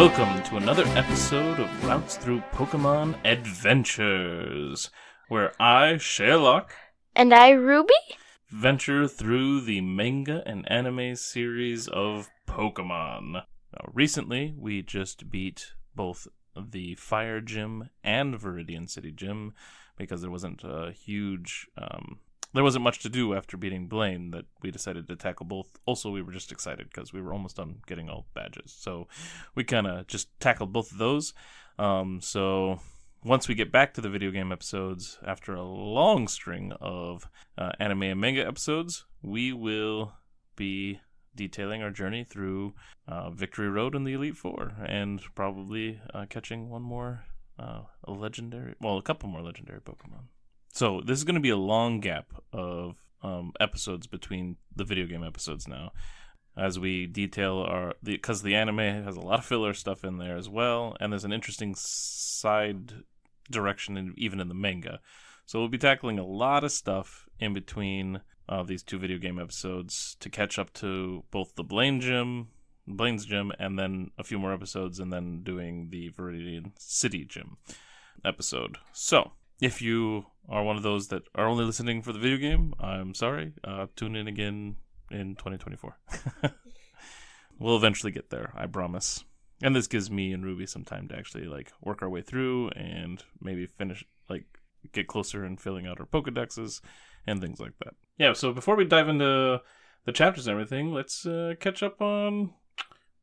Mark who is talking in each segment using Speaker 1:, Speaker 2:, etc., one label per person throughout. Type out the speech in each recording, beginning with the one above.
Speaker 1: Welcome to another episode of Routes Through Pokemon Adventures, where I, Shea Locke,
Speaker 2: and I, Ruby,
Speaker 1: venture through the manga and anime series of Pokemon. Now, recently, we just beat both the Fire Gym and Viridian City Gym because there wasn't much to do after beating Blaine that we decided to tackle both. Also, we were just excited because we were almost done getting all badges. So we kind of just tackled both of those. So once we get back to the video game episodes, after a long string of anime and manga episodes, we will be detailing our journey through Victory Road and the Elite Four, and probably catching one more a couple more legendary Pokemon. So this is going to be a long gap of episodes between the video game episodes now, as we detail because the anime has a lot of filler stuff in there as well, and there's an interesting side direction even in the manga. So we'll be tackling a lot of stuff in between these two video game episodes to catch up to both the Blaine's Gym, and then a few more episodes, and then doing the Viridian City Gym episode. So if you are one of those that are only listening for the video game, I'm sorry. Tune in again in 2024. We'll eventually get there, I promise. And this gives me and Ruby some time to actually work our way through and maybe finish, get closer in filling out our Pokedexes and things like that. Yeah, so before we dive into the chapters and everything, let's catch up on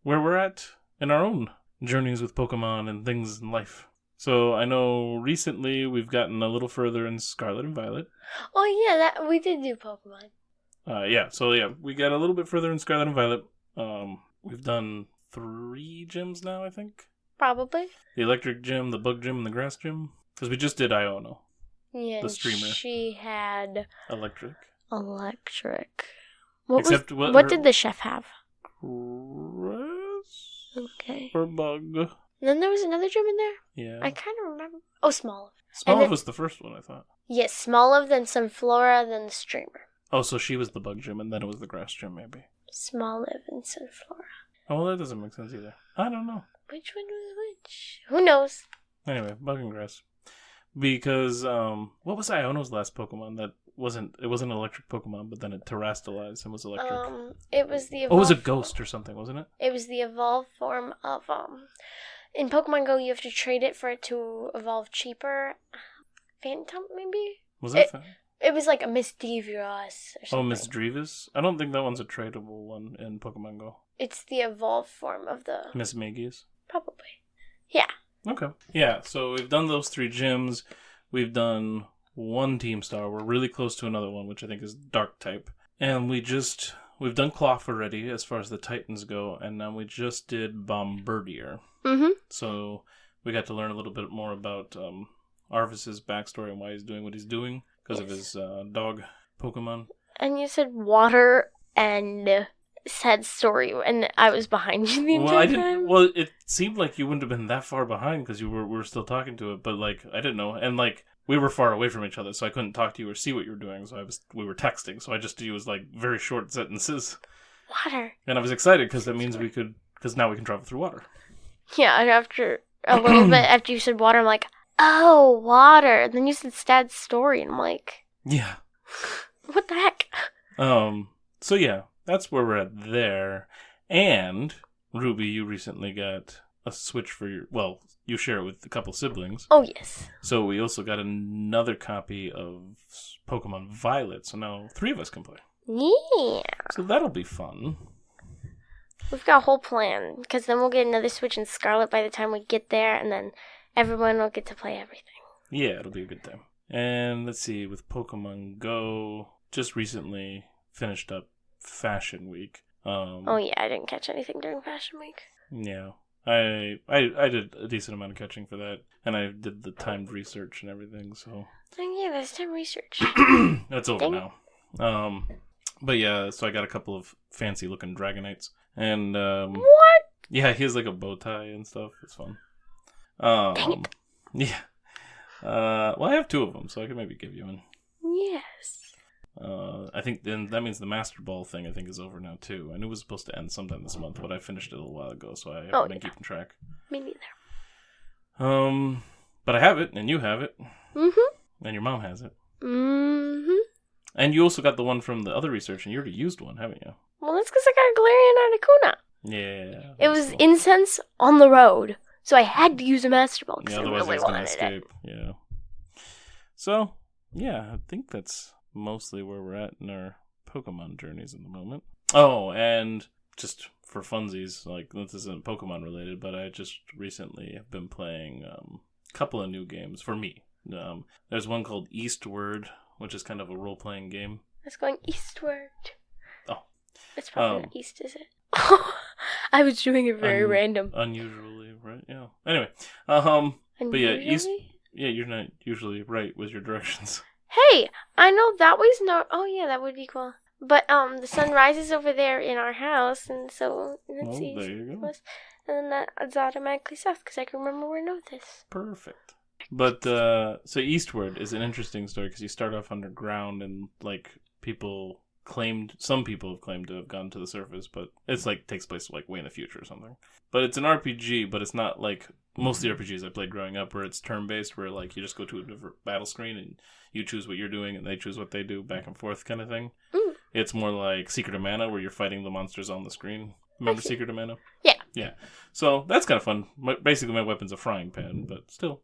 Speaker 1: where we're at in our own journeys with Pokemon and things in life. So I know recently we've gotten a little further in Scarlet and Violet.
Speaker 2: Oh yeah, we did do Pokemon.
Speaker 1: We got a little bit further in Scarlet and Violet. We've done 3 gyms now, I think.
Speaker 2: Probably.
Speaker 1: The Electric Gym, the Bug Gym, and the Grass Gym. Because we just did Iono.
Speaker 2: Yeah,
Speaker 1: the streamer.
Speaker 2: She had
Speaker 1: Electric.
Speaker 2: What did the chef have?
Speaker 1: Grass?
Speaker 2: Okay.
Speaker 1: Or Bug.
Speaker 2: And then there was another gym in there?
Speaker 1: Yeah.
Speaker 2: I kind of remember. Oh, Smoliv.
Speaker 1: Smoliv was the first one, I thought.
Speaker 2: Yes, Smoliv, then Sunflora, then the streamer.
Speaker 1: Oh, so she was the Bug Gym, and then it was the Grass Gym, maybe.
Speaker 2: Smoliv and Sunflora.
Speaker 1: Oh, well, that doesn't make sense either. I don't know.
Speaker 2: Which one was which? Who knows?
Speaker 1: Anyway, Bug and Grass. Because, what was Iono's last Pokemon that wasn't an electric Pokemon, but then it terrestrialized and was electric?
Speaker 2: It was the
Speaker 1: it was a ghost or something, wasn't it?
Speaker 2: It was the evolved form of, in Pokemon Go, you have to trade it for it to evolve cheaper. Phantom, maybe?
Speaker 1: Was that
Speaker 2: It was like a Miss Devious or something.
Speaker 1: Oh, Miss Drevis? I don't think that one's a tradable one in Pokemon Go.
Speaker 2: It's the evolved form of the...
Speaker 1: Miss Magius?
Speaker 2: Probably. Yeah. Okay.
Speaker 1: Yeah, so we've done those 3 gyms. We've done 1 Team Star. We're really close to another one, which I think is Dark type. And we've done Cloth already as far as the Titans go, and now we just did Bombardier.
Speaker 2: Mm-hmm.
Speaker 1: So we got to learn a little bit more about Arvis's backstory and why he's doing what he's doing because of his dog Pokemon.
Speaker 2: And you said water and sad story, and I was behind you the entire time.
Speaker 1: Well, it seemed like you wouldn't have been that far behind because we were still talking to it, but I didn't know, and we were far away from each other, so I couldn't talk to you or see what you were doing. So we were texting, so I just used very short sentences.
Speaker 2: Water.
Speaker 1: And I was excited because that means because now we can travel through water.
Speaker 2: Yeah, and after a little bit after you said water, I'm like, oh, water. And then you said sad story, and I'm like,
Speaker 1: yeah,
Speaker 2: what the heck?
Speaker 1: So yeah, that's where we're at there. And Ruby, you recently got a Switch for you share it with a couple siblings.
Speaker 2: Oh yes.
Speaker 1: So we also got another copy of Pokemon Violet. So now 3 of us can play.
Speaker 2: Yeah.
Speaker 1: So that'll be fun.
Speaker 2: We've got a whole plan, because then we'll get another Switch in Scarlet by the time we get there, and then everyone will get to play everything.
Speaker 1: Yeah, it'll be a good time. And let's see, with Pokemon Go, just recently finished up Fashion Week.
Speaker 2: Oh yeah, I didn't catch anything during Fashion Week.
Speaker 1: Yeah, I did a decent amount of catching for that, and I did the timed research and everything, so...
Speaker 2: Oh yeah, that's time research.
Speaker 1: That's over now. But yeah, so I got a couple of fancy-looking Dragonites. And,
Speaker 2: what?
Speaker 1: Yeah, he has a bow tie and stuff. It's fun. Yeah. Well, I have 2 of them, so I can maybe give you one.
Speaker 2: Yes.
Speaker 1: I think then that means the Master Ball thing I think is over now too. I knew it was supposed to end sometime this month, but I finished it a little while ago, so I haven't been keeping track.
Speaker 2: Me neither.
Speaker 1: But I have it, and you have it. Mm-hmm. And your mom has it. Mm-hmm. And you also got the one from the other research, and you already used one, haven't you?
Speaker 2: Well, that's because I got a Galarian Articuno.
Speaker 1: Yeah.
Speaker 2: It was
Speaker 1: cool.
Speaker 2: incense on the road, so I had to use a Master Ball because
Speaker 1: otherwise
Speaker 2: I really
Speaker 1: gonna
Speaker 2: wanted
Speaker 1: escape.
Speaker 2: it.
Speaker 1: Yeah. So, yeah, I think that's mostly where we're at in our Pokemon journeys at the moment. Oh, and just for funsies, like, this isn't Pokemon related, but I just recently have been playing a couple of new games for me. There's one called Eastward, which is kind of a role-playing game.
Speaker 2: It's going eastward.
Speaker 1: Oh.
Speaker 2: It's probably not east, is it? I was doing it very random.
Speaker 1: Unusually, right? Yeah. Anyway, but yeah,
Speaker 2: Unusually?
Speaker 1: Yeah, you're not usually right with your directions.
Speaker 2: Hey, I know that way's not. Oh yeah, that would be cool. But the sun rises over there in our house, and so it's easy.
Speaker 1: There you go.
Speaker 2: And then that's automatically south because I can remember where I know this.
Speaker 1: Perfect. But so Eastward is an interesting story because you start off underground, and like some people have claimed to have gone to the surface, but it's like takes place like way in the future or something. But it's an RPG, but it's not like most of the RPGs I played growing up, where it's turn-based, where like you just go to a different battle screen and you choose what you're doing and they choose what they do, back and forth kind of thing. Mm. It's more like Secret of Mana, where you're fighting the monsters on the screen. Remember Secret of Mana?
Speaker 2: Yeah.
Speaker 1: Yeah. So that's kind of fun. Basically, my weapon's a frying pan, but still,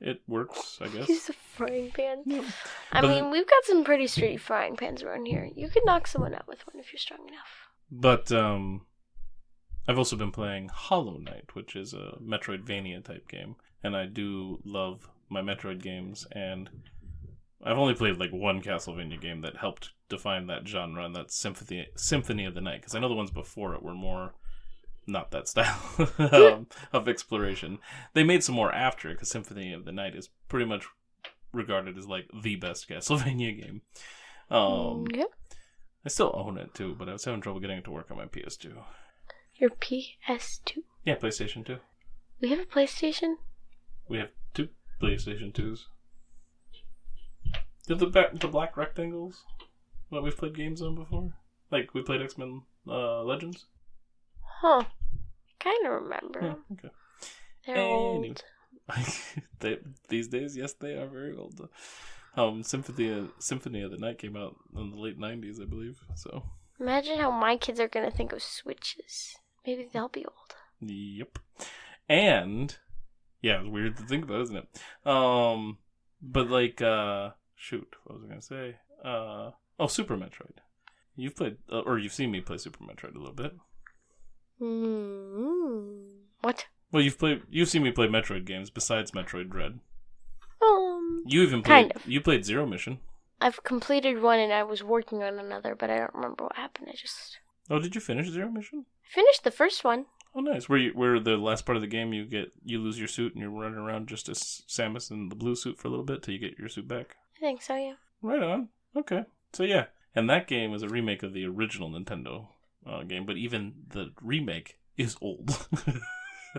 Speaker 1: it works, I guess.
Speaker 2: Use a frying pan.
Speaker 1: Yeah.
Speaker 2: I mean, we've got some pretty sturdy frying pans around here. You could knock someone out with one if you're strong enough.
Speaker 1: But I've also been playing Hollow Knight, which is a Metroidvania type game, and I do love my Metroid games, and I've only played like one Castlevania game that helped define that genre, and that's Symphony of the Night, because I know the ones before it were more not that style of exploration. They made some more after it, because Symphony of the Night is pretty much regarded as like the best Castlevania game.
Speaker 2: Yep.
Speaker 1: I still own it too, but I was having trouble getting it to work on my PS2.
Speaker 2: Your PS2?
Speaker 1: Yeah, PlayStation 2.
Speaker 2: We have a PlayStation?
Speaker 1: We have 2 PlayStation 2s. The black rectangles that we've played games on before? Like, we played X-Men Legends?
Speaker 2: Huh. Kind of remember.
Speaker 1: Yeah, okay.
Speaker 2: They're old.
Speaker 1: These days, yes, they are very old. Symphony of the Night came out in the late 90s, I believe, so...
Speaker 2: Imagine how my kids are going to think of Switches. Maybe they'll be old.
Speaker 1: Yep. And, yeah, it's weird to think about, isn't it? But like, shoot, what was I going to say? Super Metroid. You've played, or you've seen me play Super Metroid a little bit.
Speaker 2: What?
Speaker 1: Well, you've seen me play Metroid games besides Metroid Dread. You played Zero Mission.
Speaker 2: I've completed one and I was working on another, but I don't remember what happened.
Speaker 1: Oh, did you finish Zero Mission?
Speaker 2: I finished the first one.
Speaker 1: Oh, nice. Where the last part of the game you lose your suit and you're running around just as Samus in the blue suit for a little bit till you get your suit back?
Speaker 2: I think so, yeah.
Speaker 1: Right on. Okay. So yeah, and that game is a remake of the original Nintendo game, but even the remake is old.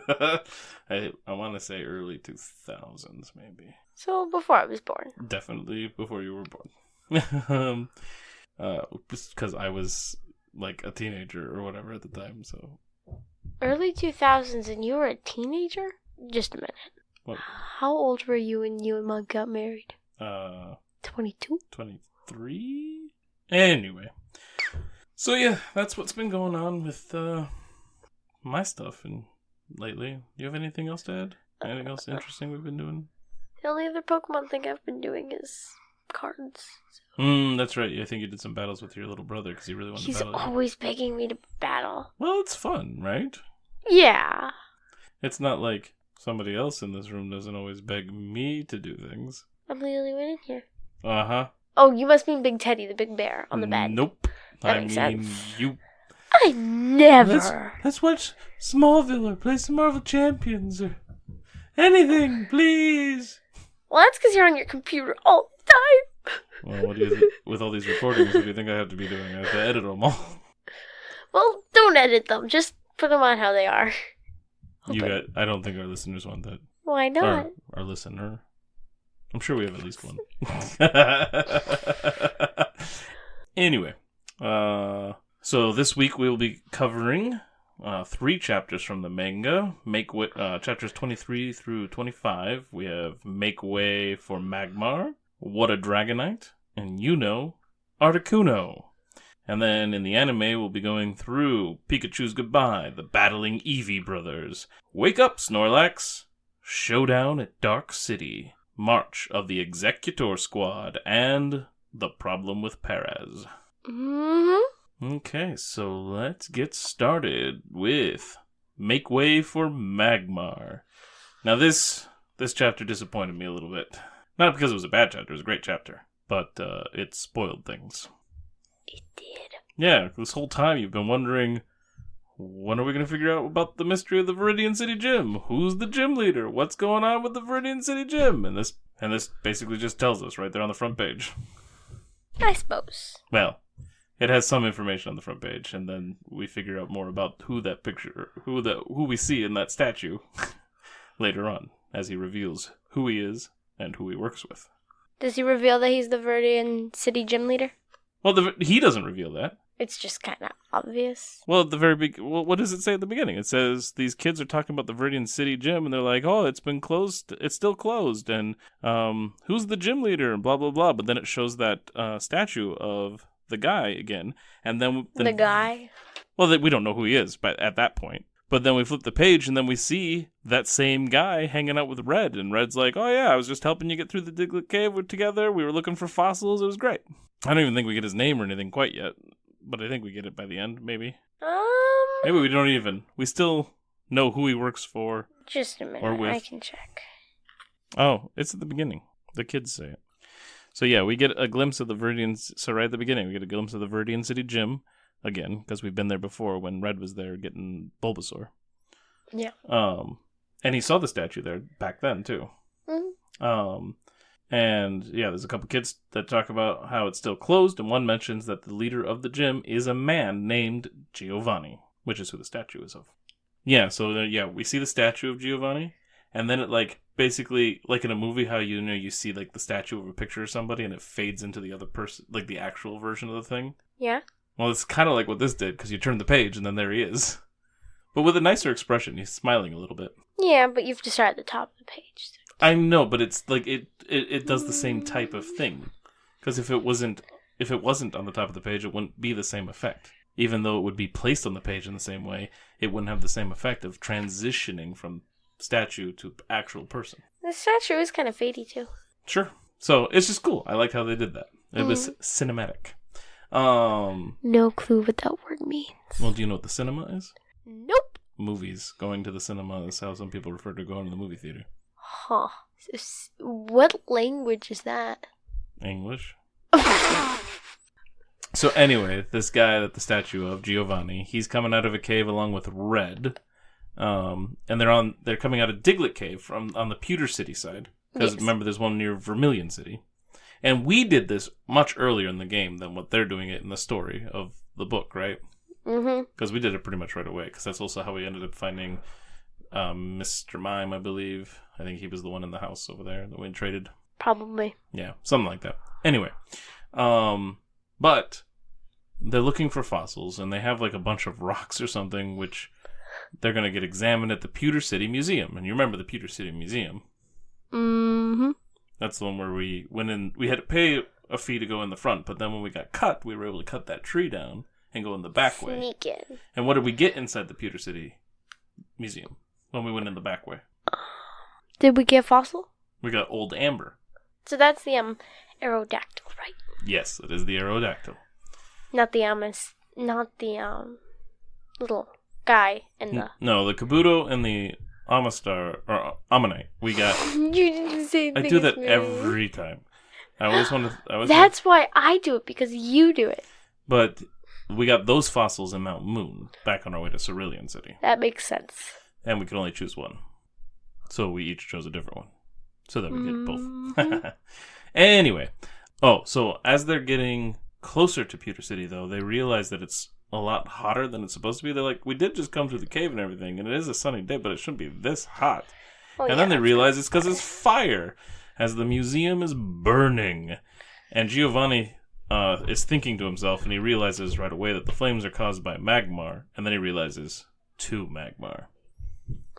Speaker 1: I want to say early 2000s, maybe.
Speaker 2: So before I was born.
Speaker 1: Definitely before you were born. Because I was like a teenager or whatever at the time, so.
Speaker 2: Early 2000s and you were a teenager? Just a minute.
Speaker 1: What?
Speaker 2: How old were you when you and Mug got married? 22?
Speaker 1: 23? Anyway. So yeah, that's what's been going on with my stuff and lately. Do you have anything else to add? Anything else interesting we've been doing?
Speaker 2: The only other Pokemon thing I've been doing is cards. So.
Speaker 1: That's right. I think you did some battles with your little brother because he really wanted to battle you.
Speaker 2: He's always begging me to battle.
Speaker 1: Well, it's fun, right?
Speaker 2: Yeah.
Speaker 1: It's not like somebody else in this room doesn't always beg me to do things.
Speaker 2: I'm the only one in here.
Speaker 1: Uh-huh.
Speaker 2: Oh, you must mean Big Teddy, the big bear on the bed.
Speaker 1: Nope.
Speaker 2: That makes sense.
Speaker 1: You.
Speaker 2: I never.
Speaker 1: Let's watch Smallville or play some Marvel Champions or anything, please.
Speaker 2: Well, that's because you're on your computer all the time.
Speaker 1: Well, what do you with all these recordings, what do you think I have to be doing? I have to edit them all.
Speaker 2: Well, don't edit them. Just put them on how they are.
Speaker 1: I don't think our listeners want that.
Speaker 2: Why not?
Speaker 1: Our listener. I'm sure we have at least one. Anyway, so this week we'll be covering 3 chapters from the manga. Chapters 23 through 25. We have Make Way for Magmar, What a Dragonite, and Articuno. And then in the anime, we'll be going through Pikachu's Goodbye, the Battling Eevee Brothers, Wake Up Snorlax, Showdown at Dark City, March of the Exeggutor Squad, and The Problem with Perez.
Speaker 2: Mm-hmm.
Speaker 1: Okay, so let's get started with Make Way for Magmar. Now this chapter disappointed me a little bit. Not because it was a bad chapter, it was a great chapter, but it spoiled things.
Speaker 2: It did.
Speaker 1: Yeah, this whole time you've been wondering, when are we going to figure out about the mystery of the Viridian City Gym? Who's the gym leader? What's going on with the Viridian City Gym? And this basically just tells us right there on the front page.
Speaker 2: I suppose.
Speaker 1: Well, it has some information on the front page, and then we figure out more about who we see in that statue later on, as he reveals who he is and who he works with.
Speaker 2: Does he reveal that he's the Viridian City gym leader?
Speaker 1: Well, he doesn't reveal that.
Speaker 2: It's just kind of obvious.
Speaker 1: Well, at the very what does it say at the beginning? It says these kids are talking about the Viridian City Gym, and they're like, "Oh, it's been closed. It's still closed." And who's the gym leader? And blah blah blah. But then it shows that statue of the guy again, and then
Speaker 2: the guy.
Speaker 1: Well, we don't know who he is, but at that point. But then we flip the page, and then we see that same guy hanging out with Red, and Red's like, "Oh yeah, I was just helping you get through the Diglett Cave together. We were looking for fossils. It was great." I don't even think we get his name or anything quite yet, but I think we get it by the end, maybe. Maybe we don't even. We still know who he works for.
Speaker 2: Just a minute,
Speaker 1: or with.
Speaker 2: I can check.
Speaker 1: Oh, it's at the beginning. The kids say it. So yeah, we get a glimpse of the Viridian. So right at the beginning, we get a glimpse of the Viridian City Gym again, because we've been there before when Red was there getting Bulbasaur.
Speaker 2: Yeah.
Speaker 1: And he saw the statue there back then too.
Speaker 2: Mm-hmm.
Speaker 1: And yeah, there's a couple kids that talk about how it's still closed, and one mentions that the leader of the gym is a man named Giovanni, which is who the statue is of. Yeah, so we see the statue of Giovanni, and then it basically like in a movie how you see like the statue of a picture of somebody and it fades into the other person, like the actual version of the thing.
Speaker 2: Yeah.
Speaker 1: Well, it's kind of like what this did, because you turn the page and then there he is. But with a nicer expression, he's smiling a little bit.
Speaker 2: Yeah, but you have to start at the top of the page.
Speaker 1: I know, but it's like it does the same type of thing. Because if it wasn't on the top of the page, it wouldn't be the same effect. Even though it would be placed on the page in the same way, it wouldn't have the same effect of transitioning from statue to actual person.
Speaker 2: The statue is kind of fadey too.
Speaker 1: Sure. So it's just cool. I like how they did that. It was cinematic.
Speaker 2: No clue what that word means.
Speaker 1: Well, do you know what the cinema is?
Speaker 2: Nope.
Speaker 1: Movies. Going to the cinema is how some people refer to going to the movie theater.
Speaker 2: Huh. What language is that?
Speaker 1: English. So anyway, this guy that the statue of, Giovanni, he's coming out of a cave along with Red. And they're coming out of Diglett Cave on the Pewter City side. Because remember, there's one near Vermilion City. And we did this much earlier in the game than what they're doing it in the story of the book, right?
Speaker 2: Mm-hmm.
Speaker 1: Because we did it pretty much right away. Because that's also how we ended up finding Mr. Mime, I believe. I think he was the one in the house over there that we traded.
Speaker 2: Probably.
Speaker 1: Yeah, something like that. Anyway. But they're looking for fossils, and they have like a bunch of rocks or something, which they're going to get examined at the Pewter City Museum. And you remember the Pewter City Museum?
Speaker 2: Mm-hmm.
Speaker 1: That's the one where we went in. We had to pay a fee to go in the front, but then when we got cut, we were able to cut that tree down and go in the back way.
Speaker 2: Sneak in.
Speaker 1: And what did we get inside the Pewter City Museum when we went in the back way?
Speaker 2: Did we get fossil?
Speaker 1: We got old amber.
Speaker 2: So that's the Aerodactyl, right?
Speaker 1: Yes, it is the Aerodactyl.
Speaker 2: Not the little guy in the.
Speaker 1: No, the Kabuto and the Amistar or Ammonite. We got.
Speaker 2: You didn't say.
Speaker 1: I do that every time. I always want to.
Speaker 2: That's why I do it, because you do it.
Speaker 1: But we got those fossils in Mount Moon back on our way to Cerulean City.
Speaker 2: That makes sense.
Speaker 1: And we could only choose one, so we each chose a different one, so that we get both. Anyway, so as they're getting closer to Pewter City, though, they realize that it's a lot hotter than it's supposed to be. They're like, we did just come through the cave and everything, and it is a sunny day, but it shouldn't be this hot. And then they realize it's because it's fire, as the museum is burning. And Giovanni is thinking to himself, and he realizes right away that the flames are caused by Magmar, and then he realizes 2 Magmar.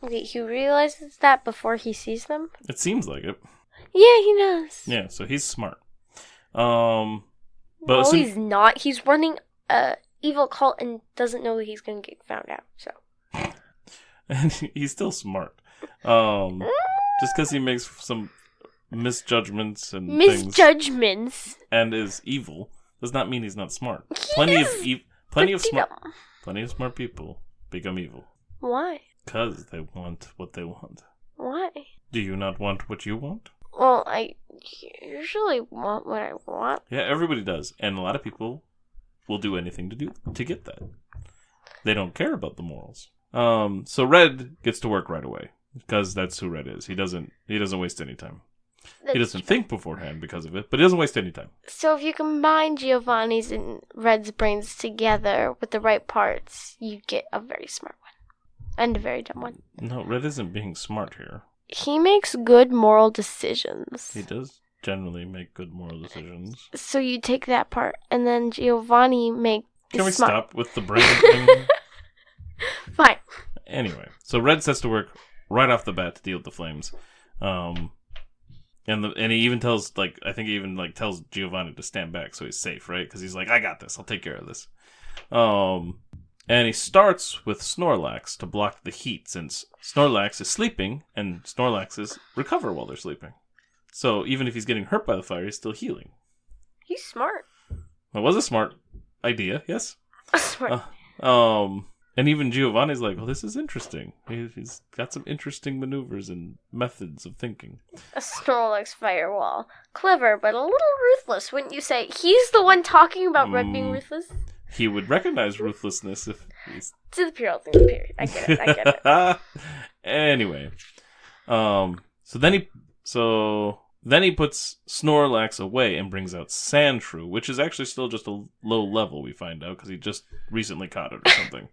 Speaker 2: Wait, he realizes that before he sees them?
Speaker 1: It seems like it.
Speaker 2: Yeah, he does.
Speaker 1: Yeah, so he's smart.
Speaker 2: No, he's not. He's running a evil cult and doesn't know that he's going to get found out, so.
Speaker 1: And he's still smart. Just because he makes some misjudgments and
Speaker 2: misjudgments
Speaker 1: and is evil does not mean he's not smart. Plenty of smart people become evil.
Speaker 2: Why?
Speaker 1: Because they want what they want.
Speaker 2: Why?
Speaker 1: Do you not want what you want?
Speaker 2: Well, I usually want what I want.
Speaker 1: Yeah, everybody does, and a lot of people will do anything to get that. They don't care about the morals. So Red gets to work right away because that's who Red is. He doesn't waste any time. He doesn't think beforehand because of it, but he doesn't waste any time.
Speaker 2: So if you combine Giovanni's and Red's brains together with the right parts, you get a very smart one. And a very dumb one.
Speaker 1: No, Red isn't being smart here.
Speaker 2: He makes good moral decisions.
Speaker 1: He does generally make good moral decisions.
Speaker 2: So you take that part, and then Giovanni
Speaker 1: Can we
Speaker 2: smart.
Speaker 1: stop with the brain thing?
Speaker 2: Fine.
Speaker 1: Anyway, so Red sets to work right off the bat to deal with the flames. And he even tells, tells Giovanni to stand back so he's safe, right? Because he's like, I got this. I'll take care of this. And he starts with Snorlax to block the heat, since Snorlax is sleeping, and Snorlaxes recover while they're sleeping. So even if he's getting hurt by the fire, he's still healing.
Speaker 2: He's smart.
Speaker 1: That was a smart idea, yes?
Speaker 2: Smart.
Speaker 1: And even Giovanni's like, well, this is interesting. He's got some interesting maneuvers and methods of thinking.
Speaker 2: A Snorlax firewall. Clever, but a little ruthless, wouldn't you say? He's the one talking about Red being ruthless?
Speaker 1: He would recognize ruthlessness if he's...
Speaker 2: To the period, I get it.
Speaker 1: Anyway. So then he puts Snorlax away and brings out Sandshrew, which is actually still just a low level, we find out, because he just recently caught it or something.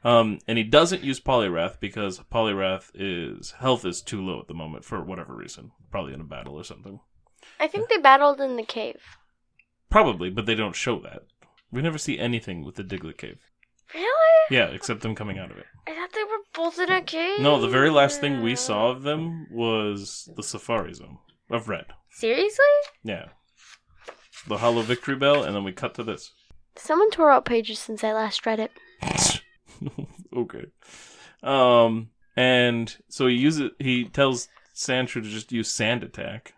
Speaker 1: And he doesn't use Poliwrath because Poliwrath's health is too low at the moment for whatever reason. Probably in a battle or something.
Speaker 2: I think they battled in the cave.
Speaker 1: Probably, but they don't show that. We never see anything with the Diglett cave.
Speaker 2: Really?
Speaker 1: Yeah, except them coming out of it.
Speaker 2: I thought they were both in a cave.
Speaker 1: No, the very last thing we saw of them was the Safari Zone of Red.
Speaker 2: Seriously?
Speaker 1: Yeah. The Hollow Victory Bell, and then we cut to this.
Speaker 2: Someone tore out pages since I last read it.
Speaker 1: Okay. And so he tells Sandshrew to just use Sand Attack.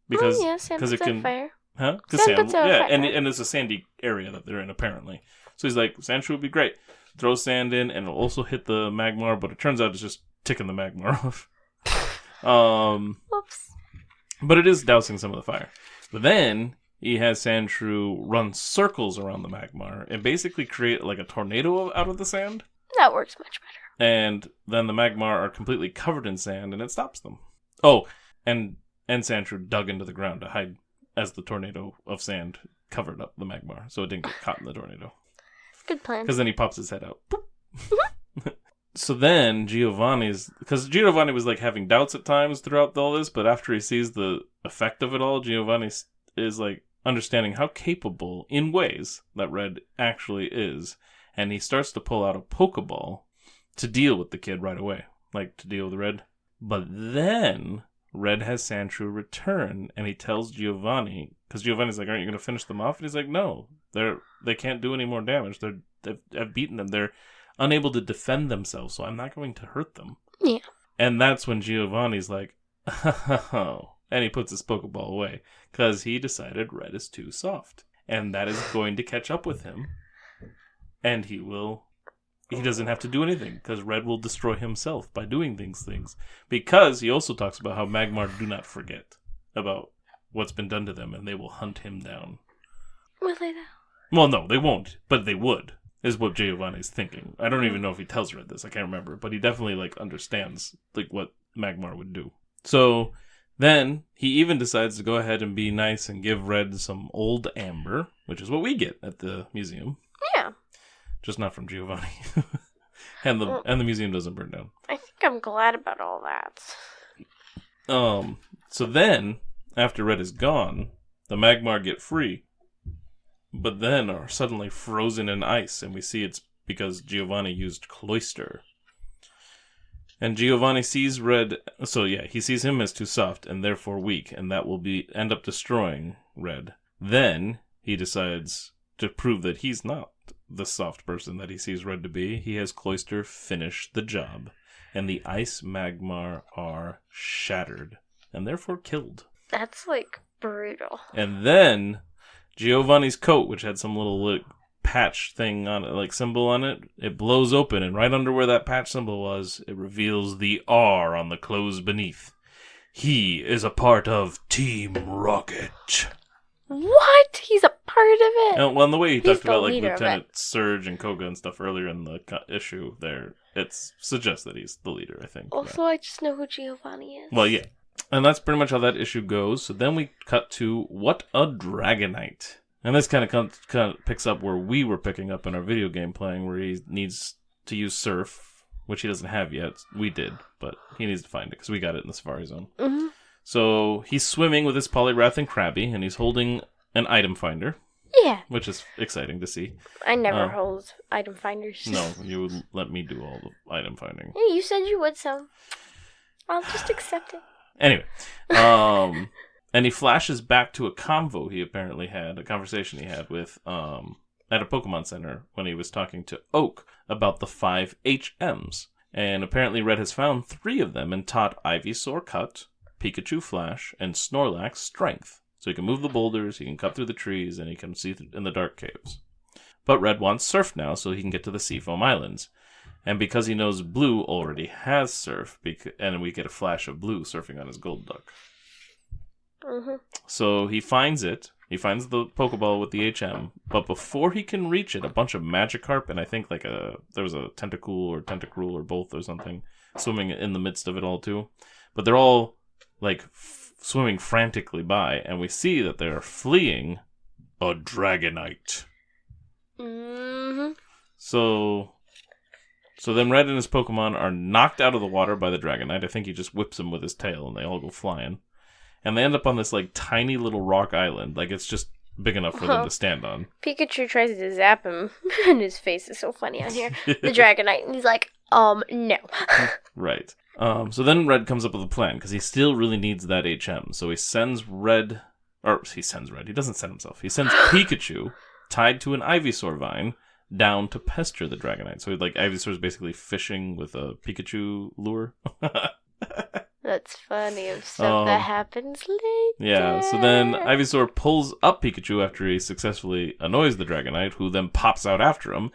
Speaker 1: Because
Speaker 2: Sand
Speaker 1: it can
Speaker 2: fire.
Speaker 1: Huh?
Speaker 2: Sand puts out fire.
Speaker 1: And it's a sandy area that they're in apparently. So he's like, Sandshrew would be great. Throw sand in, and it'll also hit the Magmar, but it turns out it's just ticking the Magmar off.
Speaker 2: Whoops.
Speaker 1: But it is dousing some of the fire. But then he has Sandshrew run circles around the Magmar and basically create like a tornado out of the sand.
Speaker 2: That works much better.
Speaker 1: And then the Magmar are completely covered in sand, and it stops them. Oh, and Sandshrew dug into the ground to hide as the tornado of sand covered up the Magmar, so it didn't get caught in the tornado.
Speaker 2: Good plan.
Speaker 1: Because then he pops his head out. So then because Giovanni was like having doubts at times throughout all this, but after he sees the effect of it all, Giovanni is like understanding how capable in ways that Red actually is, and he starts to pull out a Pokeball to deal with the kid right away, like to deal with Red. But then Red has Sandshrew return, and he tells Giovanni, because Giovanni's like, aren't you going to finish them off? And he's like, no, they can't do any more damage. I've beaten them. They're unable to defend themselves, so I'm not going to hurt them.
Speaker 2: Yeah.
Speaker 1: And that's when Giovanni's like, oh, and he puts his Pokeball away, because he decided Red is too soft. And that is going to catch up with him, and he doesn't have to do anything, because Red will destroy himself by doing things. Because he also talks about how Magmar do not forget about what's been done to them, and they will hunt him down.
Speaker 2: Will they though?
Speaker 1: Well, no, they won't, but they would, is what Giovanni's thinking. I don't even know if he tells Red this, I can't remember, but he definitely understands what Magmar would do. So then he even decides to go ahead and be nice and give Red some old amber, which is what we get at the museum.
Speaker 2: Yeah.
Speaker 1: Just not from Giovanni. and the museum doesn't burn down.
Speaker 2: I think I'm glad about all that.
Speaker 1: So then, after Red is gone, The Magmar get free, but then are suddenly frozen in ice, and we see it's because Giovanni used Cloyster. And Giovanni sees Red, he sees him as too soft and therefore weak, and that will end up destroying Red. Then he decides to prove that he's not the soft person that he sees Red to be. He has Cloyster finish the job, and the Ice Magmar are shattered, and therefore killed.
Speaker 2: That's, brutal.
Speaker 1: And then Giovanni's coat, which had some little patch thing on it, symbol on it, it blows open, and right under where that patch symbol was, it reveals the R on the clothes beneath. He is a part of Team Rocket.
Speaker 2: What? He's a part of it?
Speaker 1: And the way he talked about
Speaker 2: leader
Speaker 1: Lieutenant Surge and Koga and stuff earlier in the issue there, it suggests that he's the leader, I think.
Speaker 2: Also, I just know who Giovanni is.
Speaker 1: Well, yeah. And that's pretty much how that issue goes. So then we cut to What a Dragonite. And this kind of picks up where we were picking up in our video game playing, where he needs to use Surf, which he doesn't have yet. We did, but he needs to find it because we got it in the Safari Zone.
Speaker 2: Mm-hmm.
Speaker 1: So he's swimming with his Poliwrath and Krabby, and he's holding an item finder.
Speaker 2: Yeah.
Speaker 1: Which is exciting to see.
Speaker 2: I never hold item finders.
Speaker 1: No, you would let me do all the item finding.
Speaker 2: Yeah, you said you would, so I'll just accept it.
Speaker 1: Anyway, and he flashes back to a conversation he had with, at a Pokemon Center when he was talking to Oak about the 5 HMs. And apparently Red has found 3 of them and taught Ivysaur Cut, Pikachu Flash, and Snorlax Strength. So he can move the boulders, he can cut through the trees, and he can see in the dark caves. But Red wants Surf now so he can get to the Seafoam Islands. And because he knows Blue already has Surf, and we get a flash of Blue surfing on his gold duck.
Speaker 2: Mm-hmm.
Speaker 1: So he finds it. He finds the Pokeball with the HM. But before he can reach it, a bunch of Magikarp, and I think there was a Tentacool or Tentacruel or both or something, swimming in the midst of it all too. But they're all, swimming frantically by, and we see that they're fleeing a Dragonite.
Speaker 2: Mm-hmm.
Speaker 1: So then Red and his Pokemon are knocked out of the water by the Dragonite. I think he just whips them with his tail, and they all go flying. And they end up on this, tiny little rock island. It's just big enough for them to stand on.
Speaker 2: Pikachu tries to zap him, and his face is so funny on here. The Dragonite, and he's like, no.
Speaker 1: Right. So then Red comes up with a plan, because he still really needs that HM. So he sends Red... he doesn't send himself. He sends Pikachu, tied to an Ivysaur vine, down to pester the Dragonite. So Ivysaur is basically fishing with a Pikachu lure.
Speaker 2: That's funny of stuff that happens later.
Speaker 1: Yeah, so then Ivysaur pulls up Pikachu after he successfully annoys the Dragonite, who then pops out after him.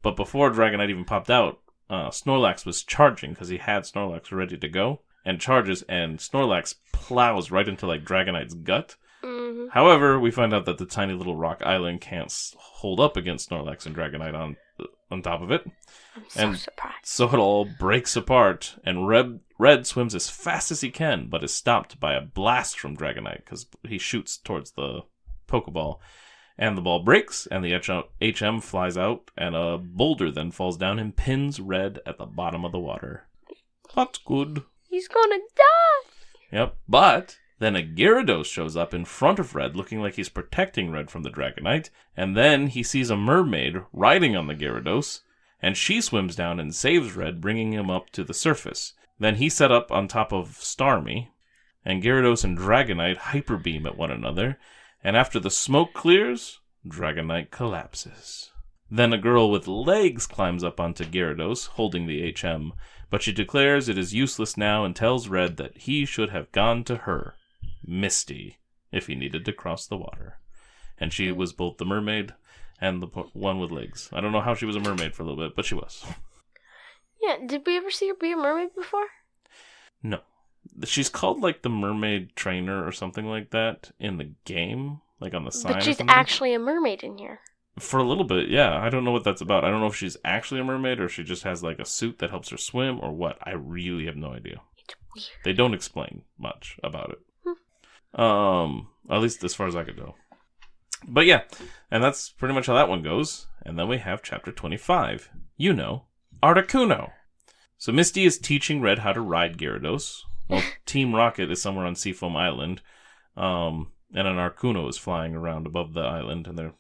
Speaker 1: But before Dragonite even popped out, Snorlax was charging because he had Snorlax ready to go, and charges, and Snorlax plows right into Dragonite's gut.
Speaker 2: Mm-hmm.
Speaker 1: However, we find out that the tiny little rock island can't hold up against Snorlax and Dragonite on top of it.
Speaker 2: I'm so surprised.
Speaker 1: So it all breaks apart, and Red swims as fast as he can, but is stopped by a blast from Dragonite because he shoots towards the Pokeball. And the ball breaks, and the HM flies out, and a boulder then falls down and pins Red at the bottom of the water. Not good.
Speaker 2: He's gonna die!
Speaker 1: Yep, but then a Gyarados shows up in front of Red, looking like he's protecting Red from the Dragonite, and then he sees a mermaid riding on the Gyarados, and she swims down and saves Red, bringing him up to the surface. Then he set up on top of Starmie, and Gyarados and Dragonite hyper beam at one another, and after the smoke clears, Dragonite collapses. Then a girl with legs climbs up onto Gyarados, holding the HM, but she declares it is useless now and tells Red that he should have gone to her, Misty, if he needed to cross the water. And she was both the mermaid and the one with legs. I don't know how she was a mermaid for a little bit, but she was.
Speaker 2: Yeah, did we ever see her be a mermaid before?
Speaker 1: No. She's called the mermaid trainer or something like that in the game, on the sign.
Speaker 2: But she's actually a mermaid in here.
Speaker 1: For a little bit, yeah. I don't know what that's about. I don't know if she's actually a mermaid or if she just has a suit that helps her swim or what. I really have no idea.
Speaker 2: It's weird.
Speaker 1: They don't explain much about it. At least as far as I could go. But yeah, and that's pretty much how that one goes. And then we have chapter 25. Articuno. So Misty is teaching Red how to ride Gyarados. Well, Team Rocket is somewhere on Seafoam Island. and an Articuno is flying around above the island, and they're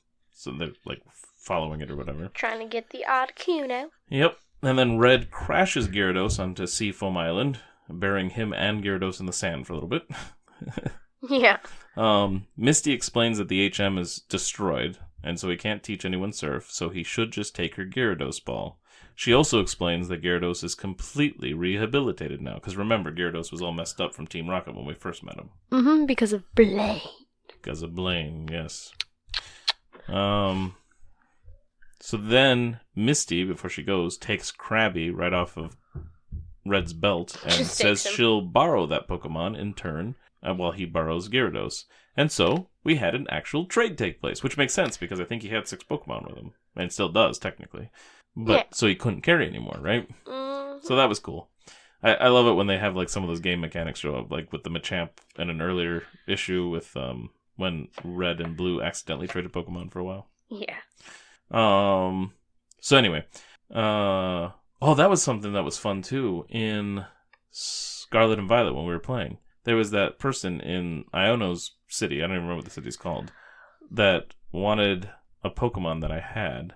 Speaker 1: like following it or whatever.
Speaker 2: Trying to get the Articuno.
Speaker 1: Yep. And then Red crashes Gyarados onto Seafoam Island, burying him and Gyarados in the sand for a little bit.
Speaker 2: Yeah.
Speaker 1: Misty explains that the HM is destroyed, and so he can't teach anyone Surf, so he should just take her Gyarados ball. She also explains that Gyarados is completely rehabilitated now, because remember, Gyarados was all messed up from Team Rocket when we first met him.
Speaker 2: Because of Blaine.
Speaker 1: Because of Blaine, yes. So then Misty, before she goes, takes Krabby right off of Red's belt and says she'll borrow that Pokemon in turn while he borrows Gyarados. And so we had an actual trade take place, which makes sense because I think he had 6 Pokemon with him, and still does technically. But so he couldn't carry anymore, right? Mm-hmm. So that was cool. I love it when they have like some of those game mechanics show up, like with the Machamp in an earlier issue with when Red and Blue accidentally traded Pokemon for a while.
Speaker 2: Yeah.
Speaker 1: So anyway, that was something that was fun too in Scarlet and Violet when we were playing. There was that person in Iono's city, I don't even remember what the city's called, that wanted a Pokemon that I had,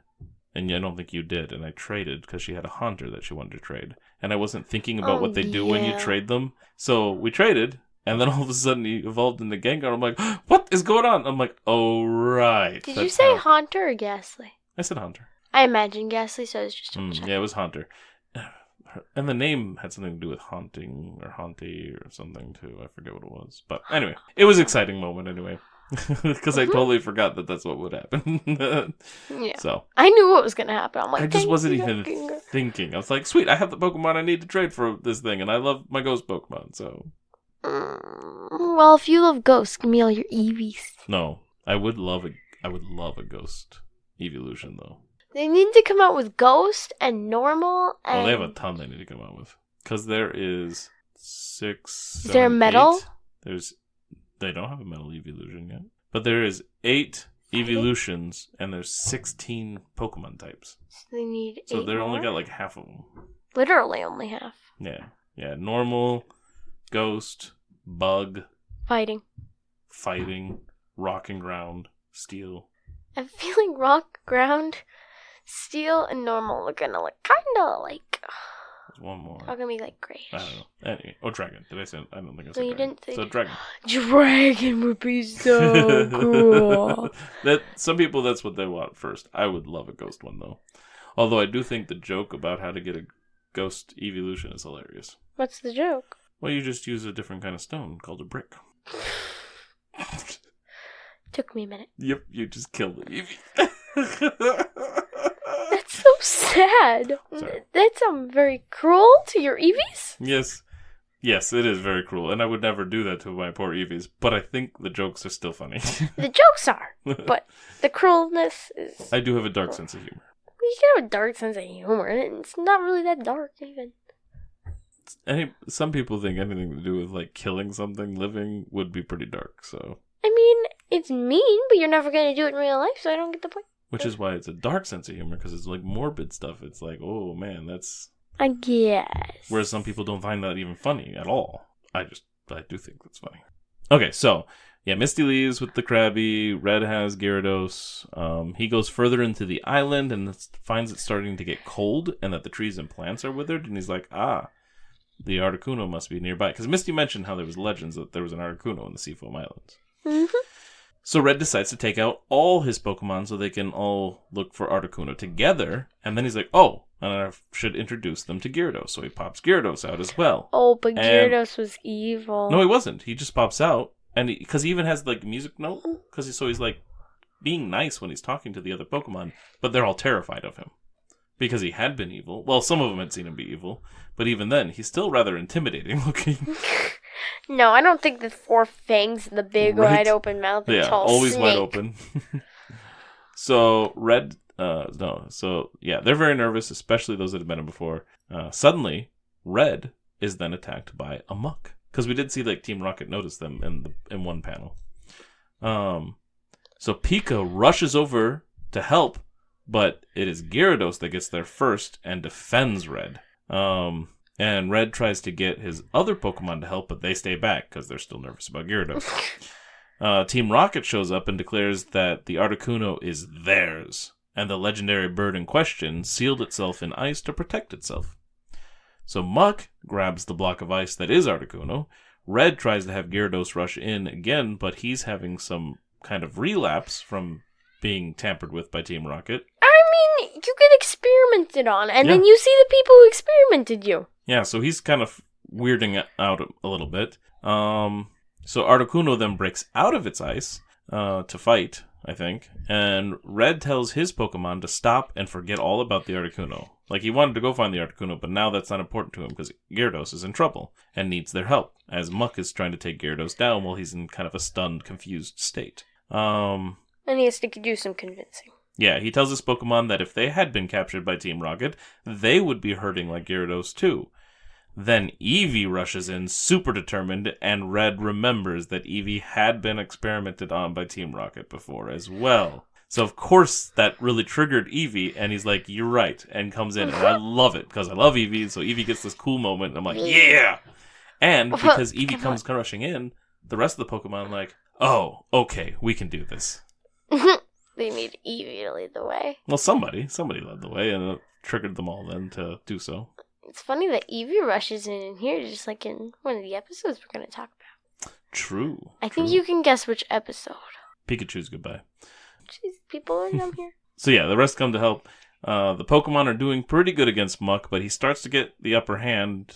Speaker 1: and I don't think you did, and I traded because she had a Haunter that she wanted to trade. And I wasn't thinking about what they do when you trade them. So we traded, and then all of a sudden he evolved into Gengar. I'm like, what is going on? I'm like, oh, right.
Speaker 2: Did you say Haunter or Ghastly?
Speaker 1: I said Haunter.
Speaker 2: I imagined Ghastly, so I was just
Speaker 1: yeah, it was Haunter. And the name had something to do with haunting or haunty or something too. I forget what it was. But anyway, it was an exciting moment anyway. Because I totally forgot that that's what would happen.
Speaker 2: Yeah.
Speaker 1: So
Speaker 2: I knew what was going to happen. I'm like,
Speaker 1: I just wasn't even thinking. I was like, sweet, I have the Pokemon I need to trade for this thing, and I love my ghost Pokemon, so.
Speaker 2: Well, if you love ghosts, give me all your Eevees.
Speaker 1: No, I would love a ghost evolution though.
Speaker 2: They need to come out with ghost and normal. And...
Speaker 1: Well, they have a ton they need to come out with. Because there is 6.
Speaker 2: Is there metal?
Speaker 1: 8. They don't have a metal evolution yet. But there is 8 evolutions, and there's 16 Pokemon types.
Speaker 2: So they need 8
Speaker 1: So they're
Speaker 2: more?
Speaker 1: only got like half of them.
Speaker 2: Literally only half.
Speaker 1: Yeah. Yeah, normal, ghost, bug.
Speaker 2: Fighting,
Speaker 1: rock and ground, steel.
Speaker 2: I'm feeling rock, ground, steel, and normal are gonna look kinda like...
Speaker 1: There's one more.
Speaker 2: How can we like grayish?
Speaker 1: I don't know. Anyway, dragon. Did I say? I don't think I said.
Speaker 2: No, you
Speaker 1: dragon.
Speaker 2: didn't say.
Speaker 1: So dragon.
Speaker 2: Dragon would be so cool.
Speaker 1: That some people that's what they want first. I would love a ghost one though. Although I do think the joke about how to get a ghost evolution is hilarious.
Speaker 2: What's the joke?
Speaker 1: Well, you just use a different kind of stone called a brick.
Speaker 2: Took me a minute.
Speaker 1: Yep, you just killed the Eevee.
Speaker 2: That's so sad.
Speaker 1: Sorry.
Speaker 2: That's very cruel to your Eevees?
Speaker 1: Yes, it is very cruel, and I would never do that to my poor Eevees, but I think the jokes are still funny.
Speaker 2: The jokes are, but the cruelness is...
Speaker 1: I do have a dark sense of humor.
Speaker 2: You can have a dark sense of humor, and it's not really that dark, even.
Speaker 1: Some people think anything to do with, like, killing something living would be pretty dark, so...
Speaker 2: I mean, it's mean, but you're never going to do it in real life, so I don't get the point.
Speaker 1: Which is why it's a dark sense of humor, because it's like morbid stuff. It's like, oh man, that's...
Speaker 2: I guess.
Speaker 1: Whereas some people don't find that even funny at all. I do think that's funny. Okay, so, yeah, Misty leaves with the Krabby. Red has Gyarados. He goes further into the island and finds it starting to get cold and that the trees and plants are withered. And he's like, the Articuno must be nearby. Because Misty mentioned how there was legends that there was an Articuno in the Seafoam Islands.
Speaker 2: Mm-hmm.
Speaker 1: So Red decides to take out all his Pokemon so they can all look for Articuno together. And then he's like, and I should introduce them to Gyarados. So he pops Gyarados out as well.
Speaker 2: Oh, but Gyarados was evil.
Speaker 1: No, he wasn't. He just pops out. And because he even has like music note. Because he's like being nice when he's talking to the other Pokemon. But they're all terrified of him. Because he had been evil. Well, some of them had seen him be evil. But even then, he's still rather intimidating looking.
Speaker 2: No, I don't think the 4 fangs and the big wide open mouth and tall
Speaker 1: always
Speaker 2: snake.
Speaker 1: Wide open. So Red, they're very nervous, especially those that have met him before. Suddenly, Red is then attacked by a muck because we did see like Team Rocket notice them in one panel. So Pika rushes over to help, but it is Gyarados that gets there first and defends Red. And Red tries to get his other Pokemon to help, but they stay back because they're still nervous about Gyarados. Team Rocket shows up and declares that the Articuno is theirs, and the legendary bird in question sealed itself in ice to protect itself. So Muck grabs the block of ice that is Articuno. Red tries to have Gyarados rush in again, but he's having some kind of relapse from being tampered with by Team Rocket.
Speaker 2: I mean, you get experimented on, and then you see the people who experimented you.
Speaker 1: Yeah, so he's kind of weirding out a little bit. So Articuno then breaks out of its ice to fight, I think, and Red tells his Pokemon to stop and forget all about the Articuno. Like, he wanted to go find the Articuno, but now that's not important to him because Gyarados is in trouble and needs their help, as Muck is trying to take Gyarados down while he's in kind of a stunned, confused state.
Speaker 2: And he has to do some convincing.
Speaker 1: Yeah, he tells his Pokemon that if they had been captured by Team Rocket, they would be hurting like Gyarados too. Then Eevee rushes in, super determined, and Red remembers that Eevee had been experimented on by Team Rocket before as well. So, of course, that really triggered Eevee, and he's like, you're right, and comes in. And I love it, because I love Eevee, so Eevee gets this cool moment, and I'm like, yeah! And because Eevee comes rushing in, the rest of the Pokemon are like, oh, okay, we can do this.
Speaker 2: They need Eevee to lead the way.
Speaker 1: Well, somebody led the way, and it triggered them all then to do so.
Speaker 2: It's funny that Eevee rushes in here, just like in one of the episodes we're going to talk about.
Speaker 1: True.
Speaker 2: I think you can guess which episode.
Speaker 1: Pikachu's goodbye.
Speaker 2: Jeez, people are down here.
Speaker 1: So yeah, the rest come to help. The Pokemon are doing pretty good against Muck, but he starts to get the upper hand,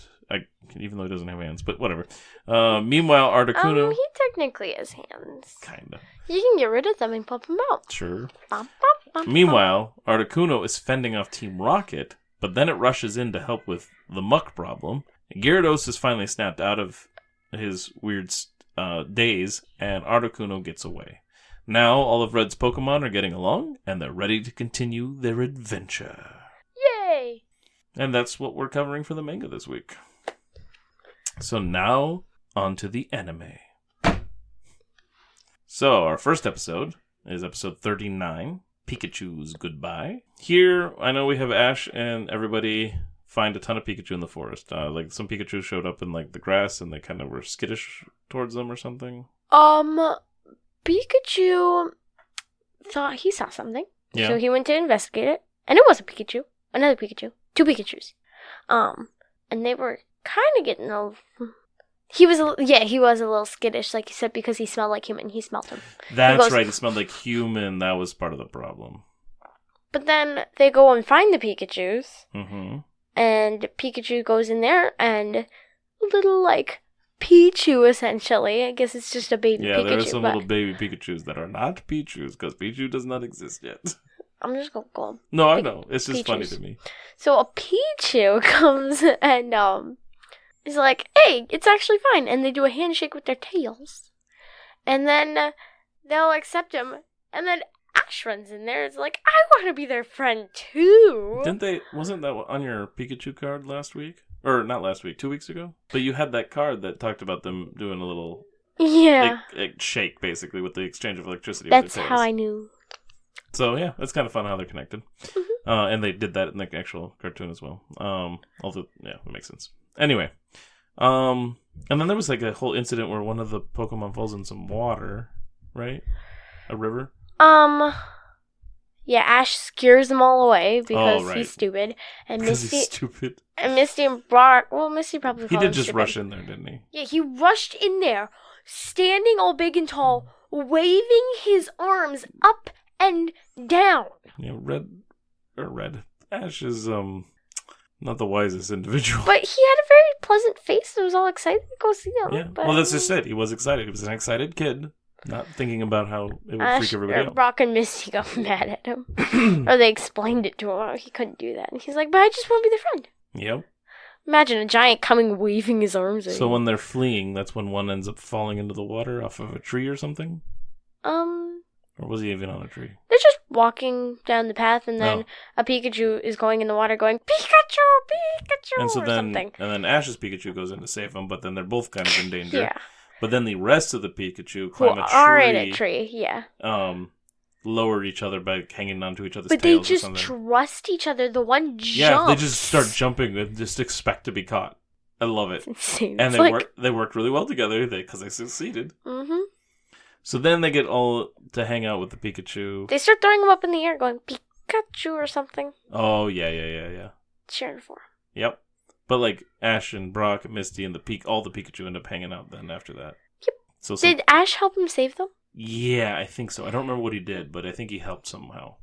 Speaker 1: even though he doesn't have hands, but whatever. Meanwhile, Articuno...
Speaker 2: he technically has hands.
Speaker 1: Kinda.
Speaker 2: You can get rid of them and pop them out.
Speaker 1: Sure.
Speaker 2: Bum, bum, bum,
Speaker 1: Meanwhile, Articuno is fending off Team Rocket, but then it rushes in to help with the Muck problem. Gyarados is finally snapped out of his weird daze, and Articuno gets away. Now, all of Red's Pokemon are getting along, and they're ready to continue their adventure.
Speaker 2: Yay!
Speaker 1: And that's what we're covering for the manga this week. So now, on to the anime. So, our first episode is episode 39, Pikachu's Goodbye. Here, I know we have Ash and everybody find a ton of Pikachu in the forest. Like, some Pikachu showed up in, like, the grass, and they kind of were skittish towards them or something.
Speaker 2: Pikachu thought he saw something.
Speaker 1: Yeah.
Speaker 2: So he went to investigate it. And it was a Pikachu. Another Pikachu. Two Pikachus. And they were kind of getting a... He was a little skittish, like you said, because he smelled like human. He smelled him.
Speaker 1: That's right, he smelled like human. That was part of the problem.
Speaker 2: But then they go and find the Pikachus.
Speaker 1: Mm-hmm.
Speaker 2: And Pikachu goes in there and little, like... Pichu, essentially. I guess it's just a baby Pikachu.
Speaker 1: Yeah, there are some little baby Pikachus that are not Pichus, because Pichu does not exist yet.
Speaker 2: I'm just going to call them.
Speaker 1: No, I know. It's just
Speaker 2: Pichus.
Speaker 1: funny to me.
Speaker 2: So a Pichu comes and is like, hey, it's actually fine. And they do a handshake with their tails. And then they'll accept him. And then Ash runs in there. It's like, I want to be their friend too.
Speaker 1: Wasn't that on your Pikachu card last week? Or not last week, 2 weeks ago? But you had that card that talked about them doing a little shake, basically, with the exchange of electricity.
Speaker 2: That's
Speaker 1: with their
Speaker 2: how I knew.
Speaker 1: So, yeah, it's kind of fun how they're connected.
Speaker 2: Mm-hmm.
Speaker 1: And they did that in the actual cartoon as well. Although, yeah, it makes sense. Anyway. And then there was like a whole incident where one of the Pokemon falls in some water, right? A river?
Speaker 2: Yeah, Ash scares them all away because he's stupid. And
Speaker 1: Misty, he's stupid.
Speaker 2: And Misty and Brock... Well, Misty probably
Speaker 1: He did just rush in there, didn't he?
Speaker 2: Yeah, he rushed in there, standing all big and tall, waving his arms up and down.
Speaker 1: Yeah, Ash is, not the wisest individual.
Speaker 2: But he had a very pleasant face and was all excited to go see them.
Speaker 1: Yeah,
Speaker 2: but,
Speaker 1: well, that's just it. He was excited. He was an excited kid. Not thinking about how it would freak everybody out.
Speaker 2: Brock and Misty got mad at him. Or they explained it to him. He couldn't do that. And he's like, but I just want to be their friend.
Speaker 1: Yep.
Speaker 2: Imagine a giant coming waving his arms at you.
Speaker 1: So when they're fleeing, that's when one ends up falling into the water off of a tree or something? Or was he even on a tree?
Speaker 2: They're just walking down the path, and then a Pikachu is going in the water going, Pikachu,
Speaker 1: and so
Speaker 2: or
Speaker 1: then,
Speaker 2: something.
Speaker 1: And then Ash's Pikachu goes in to save him, but then they're both kind of in danger.
Speaker 2: Yeah.
Speaker 1: But then the rest of the Pikachu climb a tree.
Speaker 2: Are in a tree, yeah.
Speaker 1: Lower each other by hanging onto each other's
Speaker 2: tails
Speaker 1: or
Speaker 2: something. But they just trust each other. The one jumps.
Speaker 1: Yeah, they just start jumping and just expect to be caught. I love it.
Speaker 2: It's insane.
Speaker 1: And they worked really well together because they succeeded.
Speaker 2: Mm-hmm.
Speaker 1: So then they get all to hang out with the Pikachu.
Speaker 2: They start throwing them up in the air, going Pikachu or something.
Speaker 1: Oh, yeah.
Speaker 2: Cheering for him.
Speaker 1: Yep. But like Ash and Brock and Misty and all the Pikachu end up hanging out then after that.
Speaker 2: Yep.
Speaker 1: So
Speaker 2: did Ash help him save them?
Speaker 1: Yeah, I think so. I don't remember what he did, but I think he helped somehow.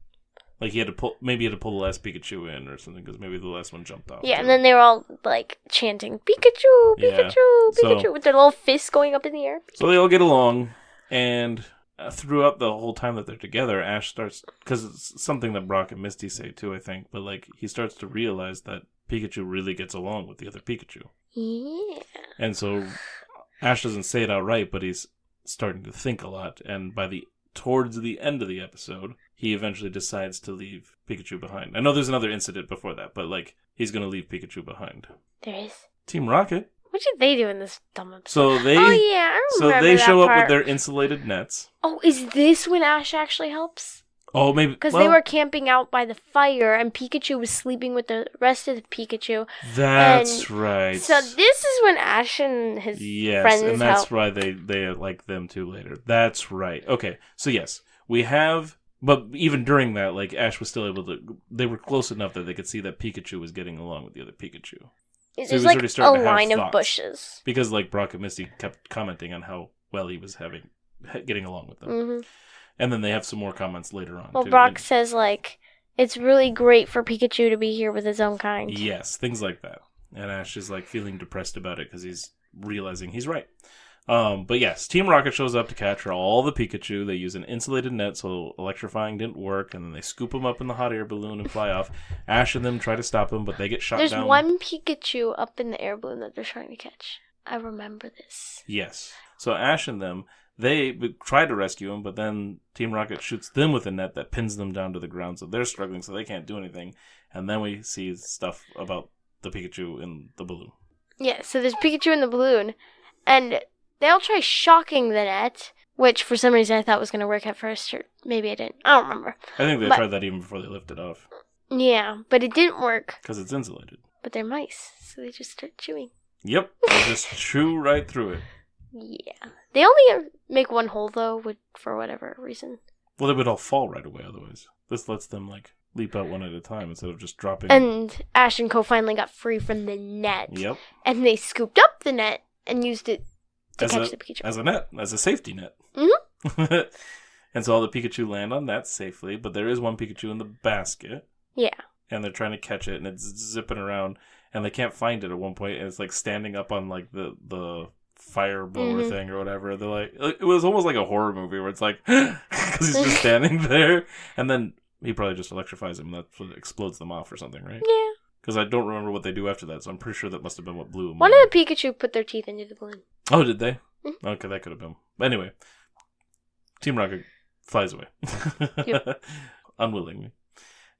Speaker 1: Like he had to pull the last Pikachu in or something because maybe the last one jumped off.
Speaker 2: Yeah, and then they were all like chanting Pikachu, Pikachu, with their little fists going up in the air.
Speaker 1: So they all get along, and throughout the whole time that they're together, Ash starts, because it's something that Brock and Misty say too, I think, but like he starts to realize that Pikachu really gets along with the other Pikachu.
Speaker 2: Yeah.
Speaker 1: And so Ash doesn't say it outright, but he's starting to think a lot, and towards the end of the episode, he eventually decides to leave Pikachu behind. I know there's another incident before that, but like he's going to leave Pikachu behind.
Speaker 2: There is.
Speaker 1: Team Rocket.
Speaker 2: What did they do in this dumb episode?
Speaker 1: So they
Speaker 2: I remember that
Speaker 1: show
Speaker 2: part.
Speaker 1: up with their insulated nets.
Speaker 2: Oh, is this when Ash actually helps?
Speaker 1: Oh, maybe
Speaker 2: because they were camping out by the fire, and Pikachu was sleeping with the rest of the Pikachu.
Speaker 1: That's right.
Speaker 2: So this is when Ash and his friends
Speaker 1: and that's
Speaker 2: help.
Speaker 1: why they like them too later. That's right. Okay, so yes, we have. But even during that, like Ash was still able to. They were close enough that they could see that Pikachu was getting along with the other Pikachu.
Speaker 2: There's like a line of bushes.
Speaker 1: Because like Brock and Misty kept commenting on how well he was getting along with them.
Speaker 2: Mm-hmm.
Speaker 1: And then they have some more comments later on.
Speaker 2: Well,
Speaker 1: too.
Speaker 2: Brock says like it's really great for Pikachu to be here with his own kind.
Speaker 1: Yes, things like that. And Ash is like feeling depressed about it because he's realizing he's right. But yes, Team Rocket shows up to capture all the Pikachu. They use an insulated net, so electrifying didn't work, and then they scoop them up in the hot air balloon and fly off. Ash and them try to stop them, but they get shot down.
Speaker 2: There's one Pikachu up in the air balloon that they're trying to catch. I remember this.
Speaker 1: Yes. So Ash and them, they try to rescue him, but then Team Rocket shoots them with a net that pins them down to the ground, so they're struggling, so they can't do anything. And then we see stuff about the Pikachu in the balloon.
Speaker 2: Yeah, so there's Pikachu in the balloon, and they all try shocking the net, which for some reason I thought was going to work at first, or maybe I didn't. I don't remember.
Speaker 1: I think they tried that even before they lifted off.
Speaker 2: Yeah, but it didn't work.
Speaker 1: Because it's insulated.
Speaker 2: But they're mice, so they just start chewing.
Speaker 1: Yep, they just chew right through it.
Speaker 2: Yeah. They only make one hole, though, for whatever reason.
Speaker 1: Well, they would all fall right away otherwise. This lets them, like, leap out one at a time instead of just dropping.
Speaker 2: And Ash and Co. finally got free from the net.
Speaker 1: Yep.
Speaker 2: And they scooped up the net and used it to catch the Pikachu.
Speaker 1: As a net, as a safety net.
Speaker 2: Mm-hmm.
Speaker 1: And so all the Pikachu land on that safely, but there is one Pikachu in the basket.
Speaker 2: Yeah.
Speaker 1: And they're trying to catch it, and it's zipping around, and they can't find it at one point, and it's like standing up on like the fire blower thing or whatever. They're like, it was almost like a horror movie where it's like, because he's just standing there, and then he probably just electrifies him, and that's what explodes them off or something, right?
Speaker 2: Yeah.
Speaker 1: Because I don't remember what they do after that, so I'm pretty sure that must have been what blew them.
Speaker 2: One of the Pikachu put their teeth into the balloon.
Speaker 1: Oh, did they?
Speaker 2: Mm-hmm.
Speaker 1: Okay, that could have been. But anyway, Team Rocket flies away.
Speaker 2: Yep.
Speaker 1: Unwillingly.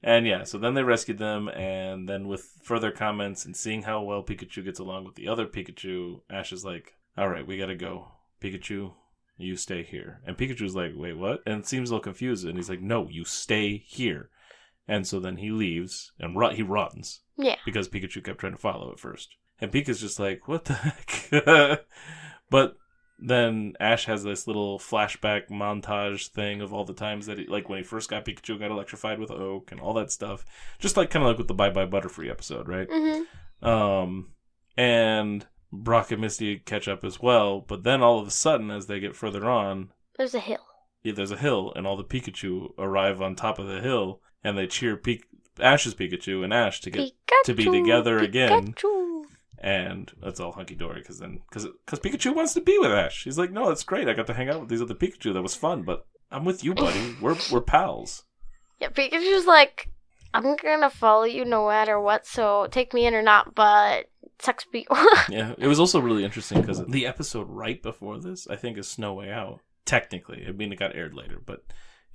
Speaker 1: And yeah, so then they rescued them, and then with further comments and seeing how well Pikachu gets along with the other Pikachu, Ash is like, alright, we gotta go. Pikachu, you stay here. And Pikachu's like, wait, what? And seems a little confused, and he's like, no, you stay here. And so then he leaves, and he runs.
Speaker 2: Yeah.
Speaker 1: Because Pikachu kept trying to follow at first. And Pika's just like, what the heck? But then Ash has this little flashback montage thing of all the times that, like, when he first got Pikachu, got electrified with Oak and all that stuff. Just like kind of like with the Bye Bye Butterfree episode, right?
Speaker 2: Mm-hmm.
Speaker 1: And Brock and Misty catch up as well. But then all of a sudden, as they get further on...
Speaker 2: There's a hill.
Speaker 1: Yeah, there's a hill, and all the Pikachu arrive on top of the hill, and they cheer Ash's Pikachu and Ash to get to be together again. And that's all hunky-dory, because Pikachu wants to be with Ash. He's like, no, it's great. I got to hang out with these other Pikachu. That was fun, but I'm with you, buddy. We're pals.
Speaker 2: Yeah, Pikachu's like, I'm going to follow you no matter what, so take me in or not, but sucks for you.
Speaker 1: Yeah, it was also really interesting, because the episode right before this, I think, is Snow Way Out. Technically. I mean, it got aired later, but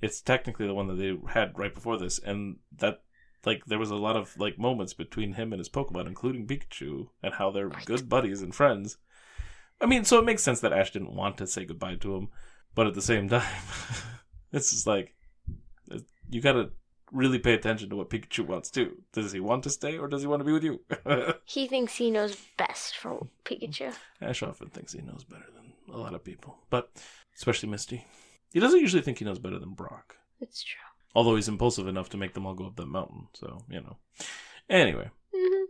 Speaker 1: it's technically the one that they had right before this, and that... Like, there was a lot of, like, moments between him and his Pokemon, including Pikachu, and how they're good buddies and friends. I mean, so it makes sense that Ash didn't want to say goodbye to him, but at the same time, it's just like, you gotta really pay attention to what Pikachu wants too. Does he want to stay, or does he want to be with you?
Speaker 2: He thinks he knows best for Pikachu.
Speaker 1: Ash often thinks he knows better than a lot of people, but especially Misty. He doesn't usually think he knows better than Brock.
Speaker 2: It's true.
Speaker 1: Although he's impulsive enough to make them all go up that mountain, so, Anyway.
Speaker 2: Mm-hmm.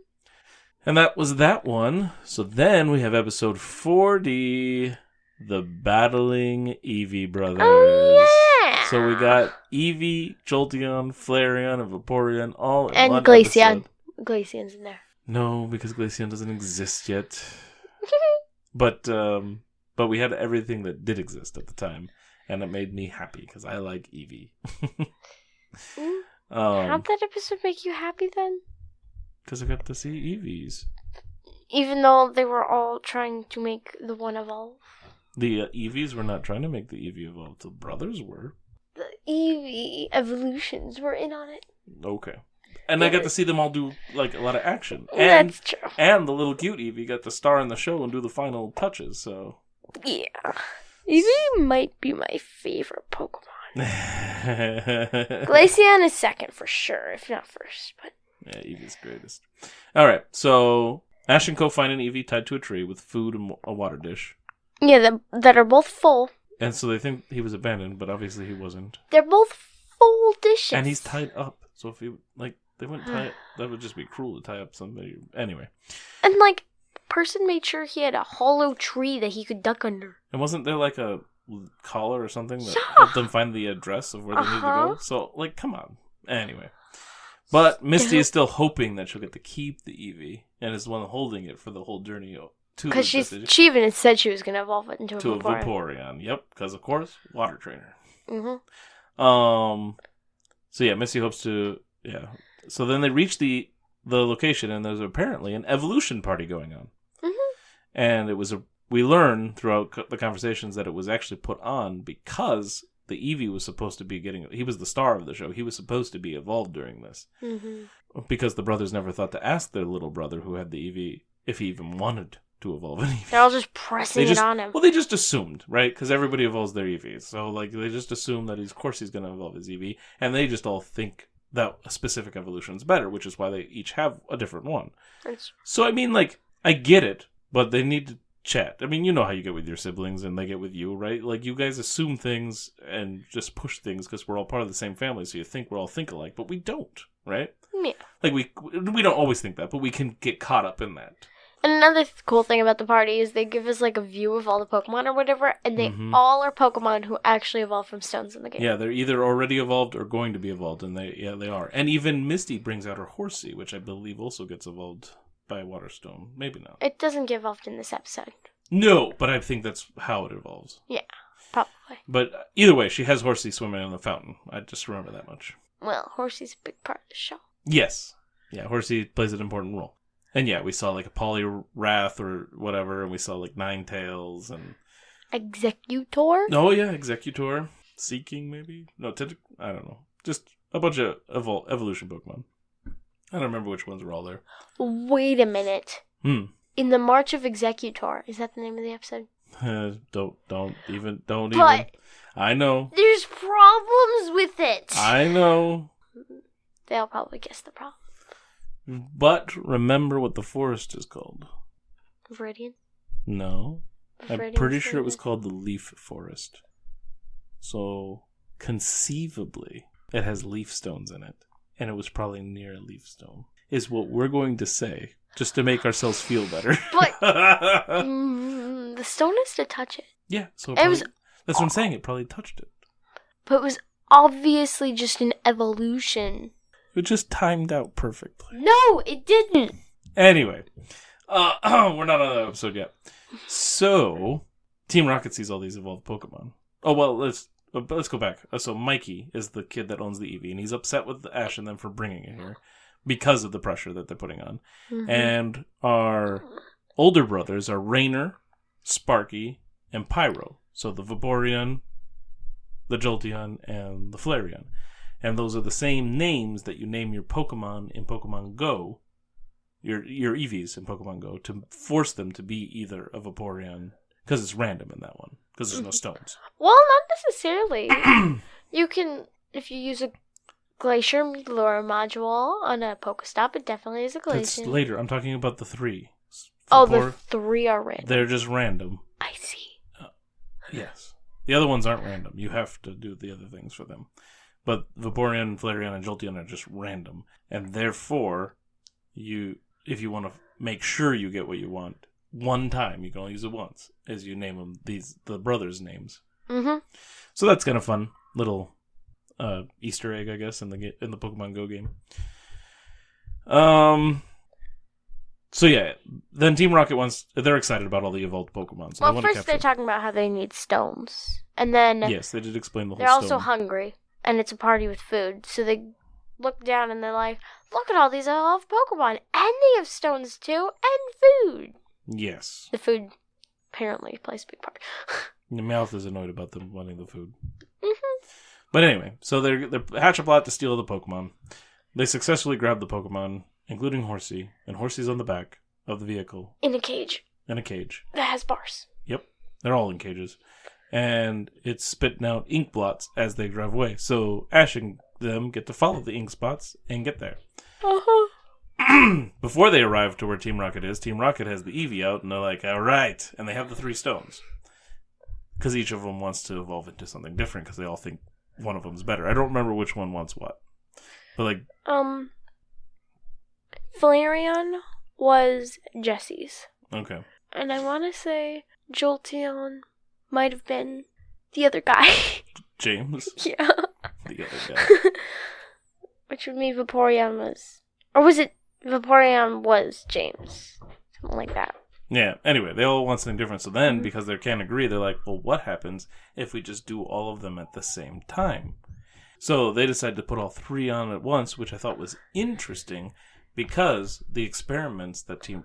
Speaker 1: And that was that one. So then we have episode 40, The Battling Eevee Brothers.
Speaker 2: Oh, yeah!
Speaker 1: So we got Eevee, Jolteon, Flareon, and Vaporeon all in
Speaker 2: and
Speaker 1: one
Speaker 2: Glaceon.
Speaker 1: episode.
Speaker 2: Glaceon's in there.
Speaker 1: No, because Glaceon doesn't exist yet. But we had everything that did exist at the time, and it made me happy because I like Eevee.
Speaker 2: How'd that episode make you happy then?
Speaker 1: Because I got to see Eevees.
Speaker 2: Even though they were all trying to make the one evolve.
Speaker 1: The Eevees were not trying to make the Eevee evolve. The brothers were.
Speaker 2: The Eevee evolutions were in on it.
Speaker 1: Okay. And I got to see them all do, like, a lot of action.
Speaker 2: And, that's true.
Speaker 1: And the little cute Eevee got to star in the show and do the final touches, so...
Speaker 2: Yeah. Eevee might be my favorite Pokemon. Glaceon is second for sure, if not first, but...
Speaker 1: Yeah, Eevee's greatest. Alright, so... Ash and Co find an Eevee tied to a tree with food and a water dish.
Speaker 2: Yeah, that are both full.
Speaker 1: And so they think he was abandoned, but obviously he wasn't.
Speaker 2: They're both full dishes.
Speaker 1: And he's tied up, so if he, like... They wouldn't tie it. That would just be cruel to tie up somebody. Anyway.
Speaker 2: And, like, the person made sure he had a hollow tree that he could duck under.
Speaker 1: And wasn't there, like, a collar or something that helped them find the address of where they needed to go? So, like, come on. Anyway. But Misty is still hoping that she'll get to keep the Eevee and is the one holding it for the whole journey to
Speaker 2: because she even said she was going to evolve it into a Vaporeon.
Speaker 1: Yep, because, of course, water trainer.
Speaker 2: Mm-hmm.
Speaker 1: So, yeah, Misty hopes to... Yeah. So then they reach the location, and there's apparently an evolution party going on.
Speaker 2: Mm-hmm.
Speaker 1: And we learn throughout the conversations that it was actually put on because the Eevee was supposed to be he was the star of the show. He was supposed to be evolved during this.
Speaker 2: Mm-hmm.
Speaker 1: Because the brothers never thought to ask their little brother who had the Eevee if he even wanted to evolve an Eevee.
Speaker 2: They're all just pressing it on him.
Speaker 1: Well, they just assumed, right? Because everybody evolves their Eevee. So, like, they just assume that of course he's going to evolve his Eevee. And they just all think that a specific evolution is better, which is why they each have a different one. So, I mean, like, I get it, but they need to chat. I mean, you know how you get with your siblings and they get with you, right? Like, you guys assume things and just push things because we're all part of the same family, so you think we're all think alike, but we don't, right?
Speaker 2: Yeah.
Speaker 1: Like, we don't always think that, but we can get caught up in that.
Speaker 2: And another cool thing about the party is they give us, like, a view of all the Pokemon or whatever, and they all are Pokemon who actually evolve from stones in the game.
Speaker 1: Yeah, they're either already evolved or going to be evolved, and they are. And even Misty brings out her Horsey, which I believe also gets evolved by a water stone. Maybe not.
Speaker 2: It doesn't get evolved in this episode.
Speaker 1: No, but I think that's how it evolves.
Speaker 2: Yeah, probably.
Speaker 1: But either way, she has Horsey swimming in the fountain. I just remember that much.
Speaker 2: Well, Horsey's a big part of the show.
Speaker 1: Yes. Yeah, Horsey plays an important role. And yeah, we saw like a Poliwrath or whatever, and we saw like Ninetales and...
Speaker 2: Exeggutor?
Speaker 1: Oh yeah, Exeggutor. Seeking, maybe? No, I don't know. Just a bunch of evolution Pokemon. I don't remember which ones were all there.
Speaker 2: Wait a minute. In the March of Exeggutor, is that the name of the episode?
Speaker 1: Don't even. I know.
Speaker 2: There's problems with it.
Speaker 1: I know.
Speaker 2: They'll probably guess the problem.
Speaker 1: But remember what the forest is called.
Speaker 2: Viridian?
Speaker 1: No.
Speaker 2: Viridian
Speaker 1: I'm pretty
Speaker 2: City?
Speaker 1: sure it was called the Leaf Forest. So, conceivably, it has leaf stones in it. And it was probably near a leaf stone. Is what we're going to say, just to make ourselves feel better.
Speaker 2: But the stone has to touch it.
Speaker 1: Yeah, so
Speaker 2: that's
Speaker 1: what I'm saying, it probably touched it.
Speaker 2: But it was obviously just an evolution.
Speaker 1: It just timed out perfectly.
Speaker 2: No, it didn't.
Speaker 1: Anyway, we're not on that episode yet. So, Team Rocket sees all these evolved Pokemon. Oh, well, let's go back. So, Mikey is the kid that owns the Eevee, and he's upset with Ash and them for bringing it here because of the pressure that they're putting on. Mm-hmm. And our older brothers are Rainer, Sparky, and Pyro. So, the Vaporeon, the Jolteon, and the Flareon. And those are the same names that you name your Pokemon in Pokemon Go, your Eevees in Pokemon Go, to force them to be either a Vaporeon, because it's random in that one, because there's no stones.
Speaker 2: Well, not necessarily. You can, if you use a Glacier lure module on a Pokestop, it definitely is a Glacier.
Speaker 1: That's later. I'm talking about the three.
Speaker 2: The three are random.
Speaker 1: They're just random.
Speaker 2: I see.
Speaker 1: Yes. The other ones aren't random. You have to do the other things for them. But Vaporeon, Flareon, and Jolteon are just random. And therefore, if you want to make sure you get what you want, one time, you can only use it once, as you name them the brothers' names.
Speaker 2: Mm-hmm.
Speaker 1: So that's kind of fun. Little Easter egg, I guess, in the Pokemon Go game. So yeah, then Team Rocket they're excited about all the evolved Pokemon. So
Speaker 2: well, first they're talking about how they need stones. And then
Speaker 1: yes, they did explain the whole
Speaker 2: they're also hungry, and it's a party with food. So they look down and they're like, look at all these evolved Pokemon, and they have stones too, and food.
Speaker 1: Yes.
Speaker 2: The food apparently plays a big part.
Speaker 1: The Meowth is annoyed about them wanting the food.
Speaker 2: Mm-hmm.
Speaker 1: But anyway, so they hatch a plot to steal the Pokemon. They successfully grab the Pokemon, including Horsey, and Horsey's on the back of the vehicle.
Speaker 2: In a cage.
Speaker 1: That
Speaker 2: has bars.
Speaker 1: Yep. They're all in cages. And it's spitting out ink blots as they drive away. So Ash and them get to follow the ink spots and get there.
Speaker 2: Uh-huh.
Speaker 1: Before they arrive to where Team Rocket is, Team Rocket has the Eevee out, and they're like, all right. And they have the 3 stones. Because each of them wants to evolve into something different, because they all think one of them's better. I don't remember which one wants what. But like...
Speaker 2: Flareon was Jesse's.
Speaker 1: Okay.
Speaker 2: And I want to say Jolteon might have been the other guy.
Speaker 1: James?
Speaker 2: Yeah.
Speaker 1: The other guy.
Speaker 2: Which would mean Vaporeon was... Or was it Vaporeon was James? Something like that.
Speaker 1: Yeah, anyway, they all want something different. So then, because they can't agree, they're like, well, what happens if we just do all of them at the same time? So they decided to put all 3 on at once, which I thought was interesting, because the experiments that Team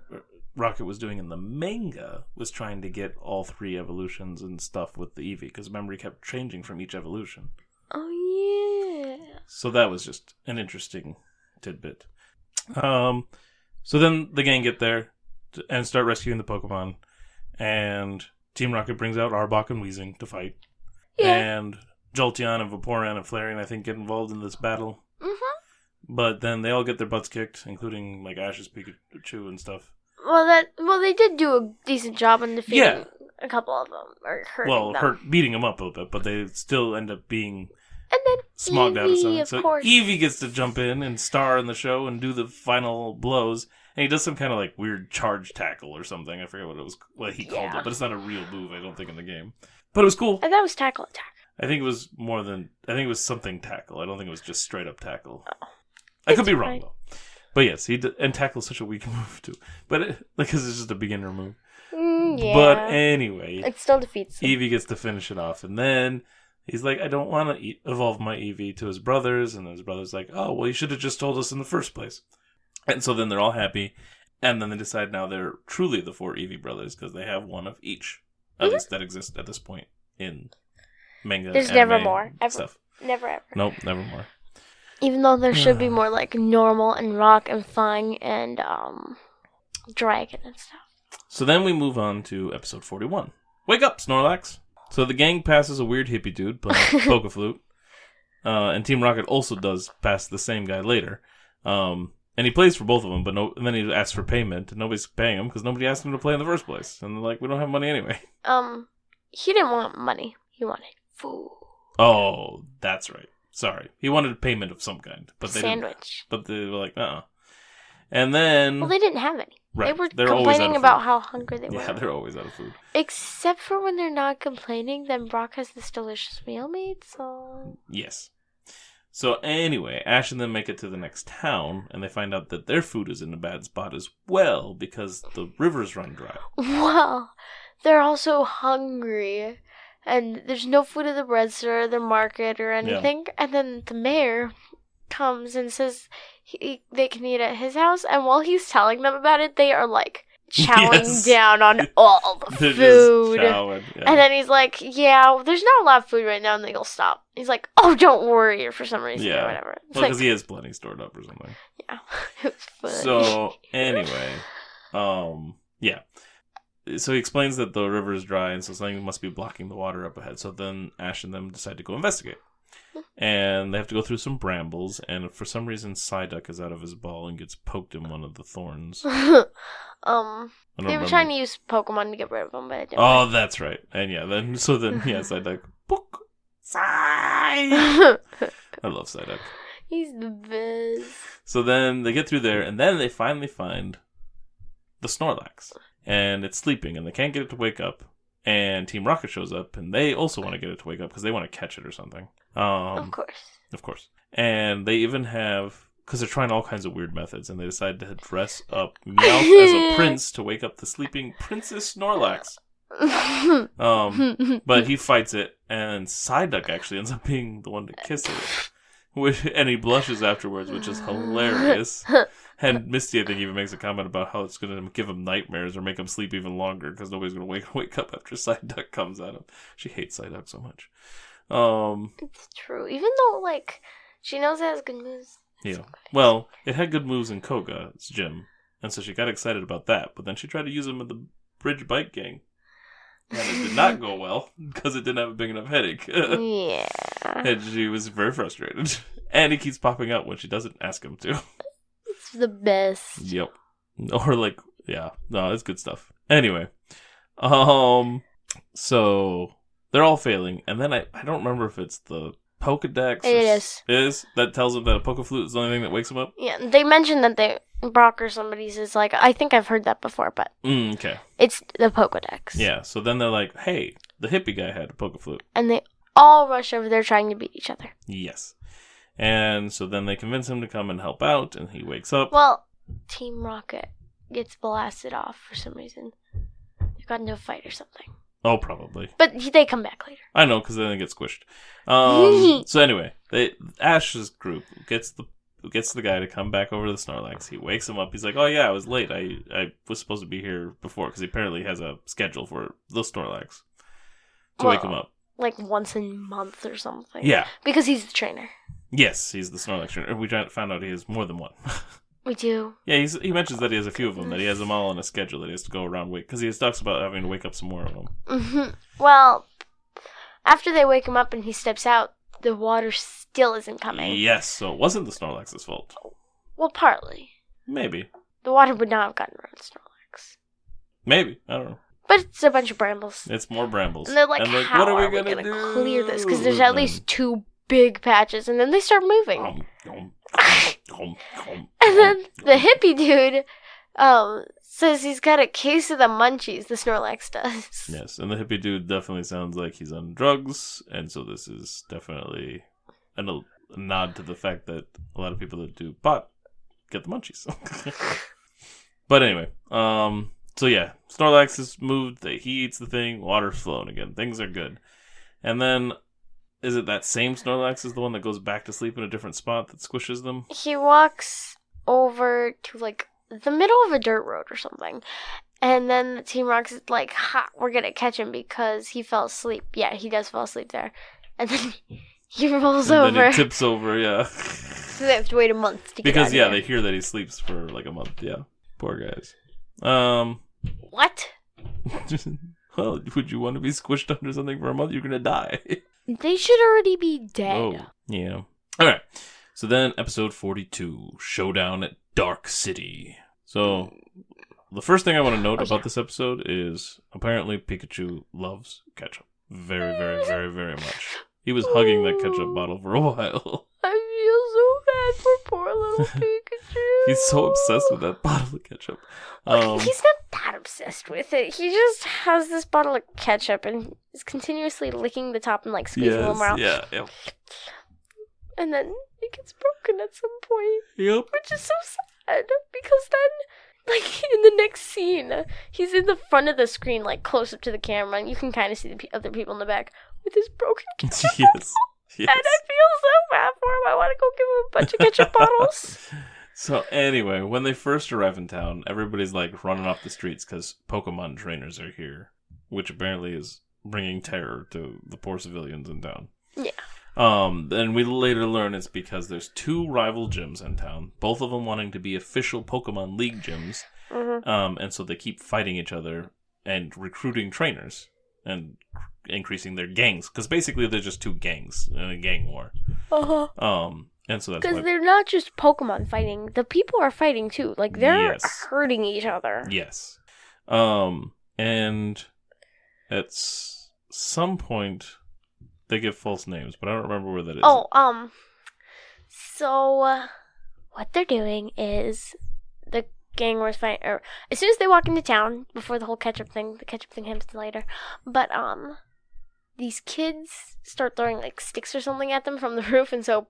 Speaker 1: Rocket was doing in the manga was trying to get all 3 evolutions and stuff with the Eevee, because remember, he kept changing from each evolution.
Speaker 2: Oh, yeah.
Speaker 1: So that was just an interesting tidbit. So then the gang get there and start rescuing the Pokemon, and Team Rocket brings out Arbok and Weezing to fight. Yeah. And Jolteon and Vaporeon and Flareon, I think, get involved in this battle. Mm-hmm. But then they all get their butts kicked, including like Ash's Pikachu and stuff.
Speaker 2: Well, they did do a decent job in defeating a couple of them, or hurting them.
Speaker 1: Beating them up a little bit, but they still end up being
Speaker 2: and then
Speaker 1: smogged
Speaker 2: Eevee,
Speaker 1: out of something.
Speaker 2: of
Speaker 1: So
Speaker 2: course.
Speaker 1: Eevee gets to jump in and star in the show and do the final blows. And he does some kind of like weird charge tackle or something. I forget what he called it, but it's not a real move, I don't think, in the game. But it was cool.
Speaker 2: And that was tackle attack.
Speaker 1: I think it was something tackle. I don't think it was just straight up tackle. Oh. I could be wrong though. But yes, and tackle is such a weak move too. But because it's just a beginner move.
Speaker 2: Yeah.
Speaker 1: But anyway,
Speaker 2: it still defeats them.
Speaker 1: Eevee gets to finish it off, and then he's like, I don't want to evolve my Eevee to his brothers, and his brother's like, oh, well, you should have just told us in the first place. And so then they're all happy, and then they decide now they're truly the 4 Eevee brothers, because they have one of each, at least that exists at this point in manga.
Speaker 2: There's never more.
Speaker 1: Stuff.
Speaker 2: Never ever.
Speaker 1: Nope, never more.
Speaker 2: Even though there should be more like normal and rock and flying and dragon and stuff.
Speaker 1: So then we move on to episode 41. Wake up, Snorlax! So the gang passes a weird hippie dude playing Poke Flute. And Team Rocket also does pass the same guy later. And he plays for both of them, and then he asks for payment, and nobody's paying him because nobody asked him to play in the first place. And they're like, we don't have money anyway.
Speaker 2: He didn't want money. He wanted food.
Speaker 1: Oh, that's right. Sorry. He wanted payment of some kind. But they
Speaker 2: sandwich.
Speaker 1: But they were like, uh-uh. And then...
Speaker 2: Well, they didn't have any.
Speaker 1: Right.
Speaker 2: They're complaining about how hungry they were.
Speaker 1: Yeah, they're always out of food.
Speaker 2: Except for when they're not complaining, then Brock has this delicious meal made, so...
Speaker 1: Yes. So anyway, Ash and them make it to the next town, and they find out that their food is in a bad spot as well, because the rivers run dry.
Speaker 2: Well, they're also hungry, and there's no food at the bread store, the market, or anything. Yeah. And then the mayor comes and says they can eat at his house, and while he's telling them about it, they are like chowing down on all the food. And then he's like, yeah, there's not a lot of food right now, and they'll stop. He's like, oh, don't worry, for some reason, or whatever.
Speaker 1: Well, because he has plenty stored up or something.
Speaker 2: Yeah, it was funny.
Speaker 1: So, anyway, yeah. So he explains that the river is dry, and so something must be blocking the water up ahead. So then Ash and them decide to go investigate. And they have to go through some brambles, and for some reason Psyduck is out of his ball and gets poked in one of the thorns.
Speaker 2: They were trying to use Pokemon to get rid of him, but it didn't work.
Speaker 1: That's right. And Psyduck, poke, Psy! I love Psyduck.
Speaker 2: He's the best.
Speaker 1: So then they get through there, and then they finally find the Snorlax. And it's sleeping, and they can't get it to wake up. And Team Rocket shows up, and they also want to get it to wake up because they want to catch it or something.
Speaker 2: Of course.
Speaker 1: Of course. And they even have, because they're trying all kinds of weird methods, and they decide to dress up Meowth as a prince to wake up the sleeping Princess Snorlax. But he fights it, and Psyduck actually ends up being the one to kiss it. And he blushes afterwards, which is hilarious. And Misty, I think, even makes a comment about how it's going to give him nightmares or make him sleep even longer because nobody's going to wake up after Psyduck comes at him. She hates Psyduck so much.
Speaker 2: It's true. Even though, she knows it has good moves.
Speaker 1: Yeah. Well, it had good moves in Koga's gym, and so she got excited about that, but then she tried to use them in the Bridge Bike Gang. And it did not go well because it didn't have a big enough headache.
Speaker 2: Yeah.
Speaker 1: And she was very frustrated. And he keeps popping out when she doesn't ask him to.
Speaker 2: It's the best.
Speaker 1: Yep. Or no, it's good stuff. Anyway, so they're all failing, and then I don't remember if it's the Pokedex.
Speaker 2: It
Speaker 1: is that tells them that a Pokeflute is the only thing that wakes them up.
Speaker 2: Yeah, they mentioned that Brock or somebody's is I think I've heard that before, but
Speaker 1: okay,
Speaker 2: it's the Pokedex.
Speaker 1: Yeah, so then they're like, hey, the hippie guy had a Pokeflute,
Speaker 2: and they all rush over there trying to beat each other.
Speaker 1: Yes. And so then they convince him to come and help out, and he wakes up.
Speaker 2: Well, Team Rocket gets blasted off for some reason. They got into a fight or something.
Speaker 1: Oh, probably.
Speaker 2: But they come back later.
Speaker 1: I know, because then they get squished. So anyway, Ash's group gets the guy to come back over to the Snorlax. He wakes him up. He's like, oh yeah, I was late. I was supposed to be here before, because he apparently has a schedule for the Snorlax to wake him up.
Speaker 2: Once a month or something.
Speaker 1: Yeah.
Speaker 2: Because he's the trainer.
Speaker 1: Yes, he's the Snorlax trainer. We found out he has more than one.
Speaker 2: We do.
Speaker 1: Yeah, he mentions that he has a few of them, that he has them all on a schedule that he has to go around wake, because he talks about having to wake up some more of them.
Speaker 2: Mm-hmm. Well, after they wake him up and he steps out, the water still isn't coming.
Speaker 1: Yes, so it wasn't the Snorlax's fault.
Speaker 2: Well, partly.
Speaker 1: Maybe.
Speaker 2: The water would not have gotten around Snorlax.
Speaker 1: Maybe. I don't know.
Speaker 2: But it's a bunch of brambles.
Speaker 1: It's more brambles.
Speaker 2: And they're like, how
Speaker 1: what
Speaker 2: are we going to clear this? Because there's at least 2 big patches, and then they start moving. And then the hippie dude says he's got a case of the munchies, the Snorlax does.
Speaker 1: Yes, and the hippie dude definitely sounds like he's on drugs, and so this is definitely a nod to the fact that a lot of people that do pot get the munchies. But anyway, so yeah, Snorlax is moved, he eats the thing, water's flowing again, things are good. And then, is it that same Snorlax is the one that goes back to sleep in a different spot that squishes them?
Speaker 2: He walks over to, the middle of a dirt road or something. And then the Team Rock's is like, ha, we're going to catch him because he fell asleep. Yeah, he does fall asleep there. And then he rolls over.
Speaker 1: And then he tips over, yeah.
Speaker 2: So they have to wait a month to get out of
Speaker 1: Because,
Speaker 2: there.
Speaker 1: they hear that he sleeps for, a month, yeah. Poor guys.
Speaker 2: What?
Speaker 1: Well, would you want to be squished under something for a month? You're going to die.
Speaker 2: They should already be dead.
Speaker 1: Oh, yeah. All right. So then, episode 42, Showdown at Dark City. So, the first thing I want to note about this episode is apparently Pikachu loves ketchup. Very, very, very, very much. He was hugging that ketchup bottle for a while.
Speaker 2: I feel so bad for poor little Pikachu.
Speaker 1: He's so obsessed with that bottle of ketchup.
Speaker 2: He's not that obsessed with it. He just has this bottle of ketchup and is continuously licking the top and squeezing them around.
Speaker 1: Yeah.
Speaker 2: And then it gets broken at some point.
Speaker 1: Yep.
Speaker 2: Which is so sad because then, in the next scene, he's in the front of the screen, close up to the camera, and you can kind of see the other people in the back with his broken ketchup
Speaker 1: Yes.
Speaker 2: And I feel so bad for him. I want to go give him a bunch of ketchup bottles.
Speaker 1: So anyway, when they first arrive in town, everybody's running off the streets because Pokemon trainers are here, which apparently is bringing terror to the poor civilians in town.
Speaker 2: Yeah.
Speaker 1: And we later learn it's because there's 2 rival gyms in town, both of them wanting to be official Pokemon League gyms.
Speaker 2: Mm-hmm.
Speaker 1: And so they keep fighting each other and recruiting trainers and increasing their gangs. Because basically they're just two gangs in a gang war. And so that's
Speaker 2: because they're not just Pokemon fighting. The people are fighting too. Like, they're hurting each other.
Speaker 1: Yes. And at some point, they give false names, but I don't remember where that is.
Speaker 2: So, what they're doing is the gang was fighting, or as soon as they walk into town, before the whole the ketchup thing happens later, but, these kids start throwing, like, sticks or something at them from the roof, and so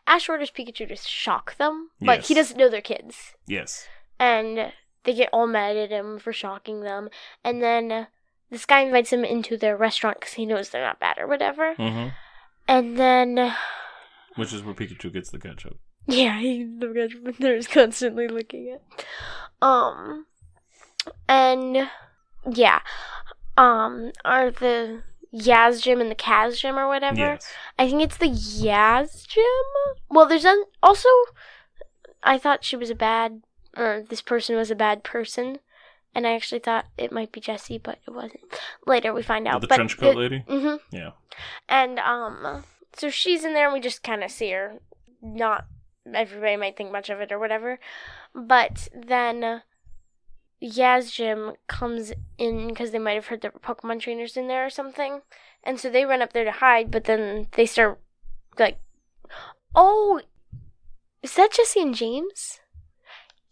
Speaker 2: Ash orders Pikachu to shock them, but he doesn't know they're kids.
Speaker 1: Yes.
Speaker 2: And they get all mad at him for shocking them, and then this guy invites him into their restaurant because he knows they're not bad or whatever.
Speaker 1: Mm-hmm.
Speaker 2: And then...
Speaker 1: which is where Pikachu gets the ketchup.
Speaker 2: Yeah, the ketchup they're constantly looking at. And... yeah. Are the Yaz Gym and the Kaz Gym or whatever?
Speaker 1: Yes.
Speaker 2: I think it's the Yaz Gym? Well, there's also... I thought she was this person was a bad person. And I actually thought it might be Jessie, but it wasn't. Later we find out.
Speaker 1: The trench coat lady?
Speaker 2: Mm-hmm.
Speaker 1: Yeah.
Speaker 2: And, so she's in there and we just kind of see her. Not everybody might think much of it or whatever. But then Yaz Gym comes in because they might have heard there were Pokemon trainers in there or something. And so they run up there to hide, but then they start, like, oh, is that Jessie and James?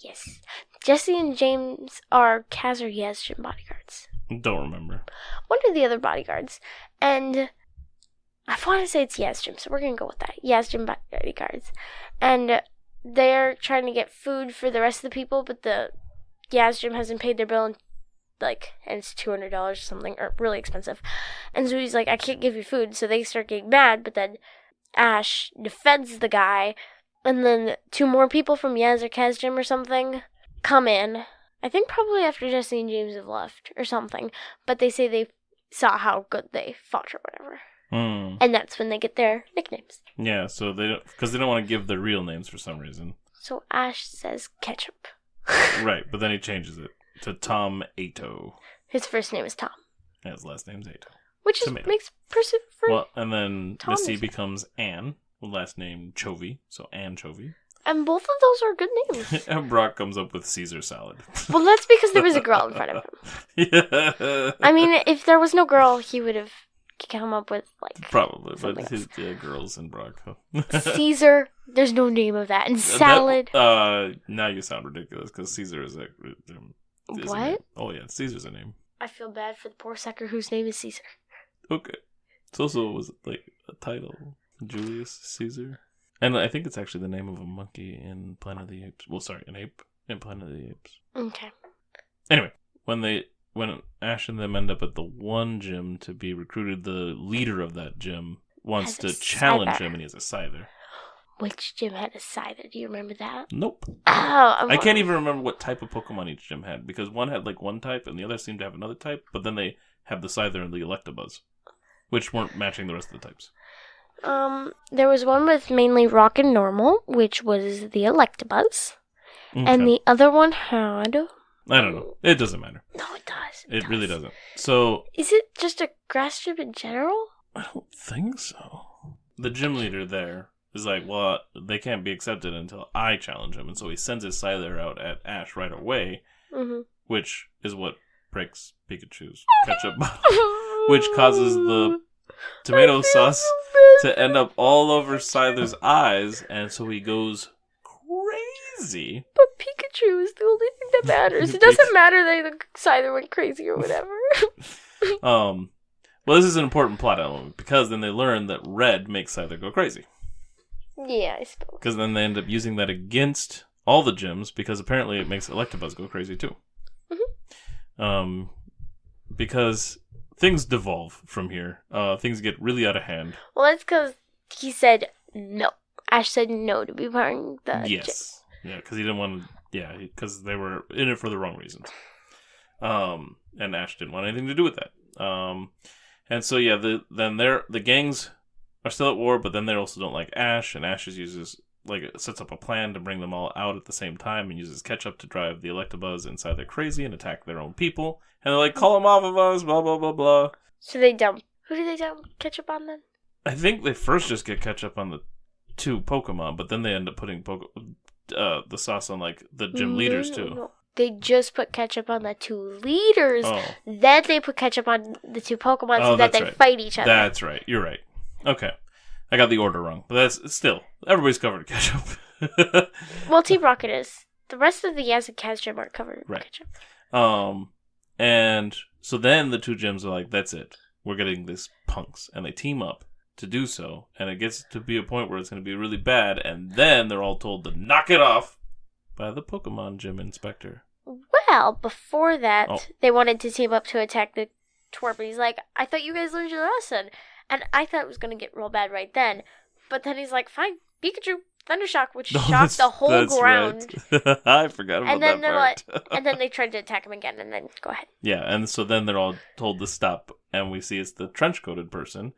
Speaker 2: Yes. Jessie and James are Kaz or Yaz Gym bodyguards.
Speaker 1: Don't remember.
Speaker 2: One of the other bodyguards. And I want to say it's Yaz Gym, so we're going to go with that. Yaz Gym bodyguards. And they're trying to get food for the rest of the people, but the Yaz Gym hasn't paid their bill, and it's $200 or something, or really expensive. And so he's like, I can't give you food. So they start getting mad, but then Ash defends the guy. And then 2 more people from Yaz or Kaz Gym or something come in. I think probably after Jessie and James have left or something. But they say they saw how good they fought or whatever. And that's when they get their nicknames.
Speaker 1: Yeah, so because they don't want to give their real names for some reason.
Speaker 2: So Ash says Ketchup.
Speaker 1: Right, but then he changes it to Tom Ato.
Speaker 2: His first name is Tom.
Speaker 1: And his last name's Ato.
Speaker 2: Which makes person for
Speaker 1: well, and then
Speaker 2: Tom
Speaker 1: Missy becomes Anne, last name Chovy, so Anne Chovy.
Speaker 2: And both of those are good names.
Speaker 1: And Brock comes up with Caesar salad.
Speaker 2: Well, that's because there was a girl in front of him.
Speaker 1: Yeah.
Speaker 2: I mean, if there was no girl, he would have come up with, like...
Speaker 1: probably, but his girls in Brock.
Speaker 2: Caesar, there's no name of that. And salad...
Speaker 1: now you sound ridiculous, because Caesar is a...
Speaker 2: what?
Speaker 1: Oh, yeah, Caesar's a name.
Speaker 2: I feel bad for the poor sucker whose name is Caesar.
Speaker 1: Okay. It's also, was like a title. Julius Caesar. And I think it's actually the name of a monkey in Planet of the Apes. Well, sorry, an ape in Planet of the Apes.
Speaker 2: Okay.
Speaker 1: Anyway, when Ash and them end up at the one gym to be recruited, the leader of that gym wants to challenge him, and he has a Scyther.
Speaker 2: Which gym had a Scyther? Do you remember that?
Speaker 1: Nope.
Speaker 2: Oh,
Speaker 1: I can't even remember what type of Pokemon each gym had, because one had like one type, and the other seemed to have another type, but then they have the Scyther and the Electabuzz, which weren't matching the rest of the types.
Speaker 2: There was one with mainly rock and normal, which was the Electabuzz. Okay. And the other one had...
Speaker 1: I don't know. It doesn't matter.
Speaker 2: No, it does.
Speaker 1: It really doesn't. So...
Speaker 2: is it just a grass gym in general?
Speaker 1: I don't think so. The gym leader there is like, well, they can't be accepted until I challenge him. And so he sends his Scyther out at Ash right away, which is what breaks Pikachu's ketchup bottle, which causes the tomato sauce to end up all over Scyther's eyes, and so he goes crazy.
Speaker 2: But Pikachu is the only thing that matters. It doesn't matter that the Scyther went crazy or whatever.
Speaker 1: Well, this is an important plot element, because then they learn that red makes Scyther go crazy.
Speaker 2: Yeah, I suppose.
Speaker 1: Because then they end up using that against all the gyms, because apparently it makes Electabuzz go crazy too. Because... things devolve from here. Things get really out of hand.
Speaker 2: Well, that's because he said no. Ash said no to be part of the gym.
Speaker 1: Yeah, because he didn't want to... yeah, because they were in it for the wrong reasons. And Ash didn't want anything to do with that. And so, yeah, the gangs are still at war, but then they also don't like Ash, and Ash sets up a plan to bring them all out at the same time and uses Ketchup to drive the Electabuzz inside their crazy and attack their own people. And they're like, call them off of us, blah, blah, blah, blah.
Speaker 2: So they dump. Who do they dump ketchup on then?
Speaker 1: I think they first just get ketchup on the 2 Pokemon, but then they end up putting the sauce on like the gym leaders too.
Speaker 2: No. They just put ketchup on the 2 leaders.
Speaker 1: Oh.
Speaker 2: Then they put ketchup on the 2 Pokemon so that they fight each other.
Speaker 1: That's right. You're right. Okay. I got the order wrong. But that's still, everybody's covered in ketchup.
Speaker 2: Well, Team Rocket is. The rest of the Yazoo-Kaz gym aren't covered in ketchup.
Speaker 1: And so then the 2 gyms are like, that's it. We're getting this punks. And they team up to do so. And it gets to be a point where it's going to be really bad. And then they're all told to knock it off by the Pokemon gym inspector.
Speaker 2: Well, before that, they wanted to team up to attack the twerp. And he's like, I thought you guys learned your lesson. And I thought it was going to get real bad right then. But then he's like, fine, Pikachu, Thundershock, which shocked the whole ground.
Speaker 1: Right. I forgot about that part.
Speaker 2: And then they tried to attack him again, and then go ahead.
Speaker 1: Yeah, and so then they're all told to stop, and we see it's the trench-coated person,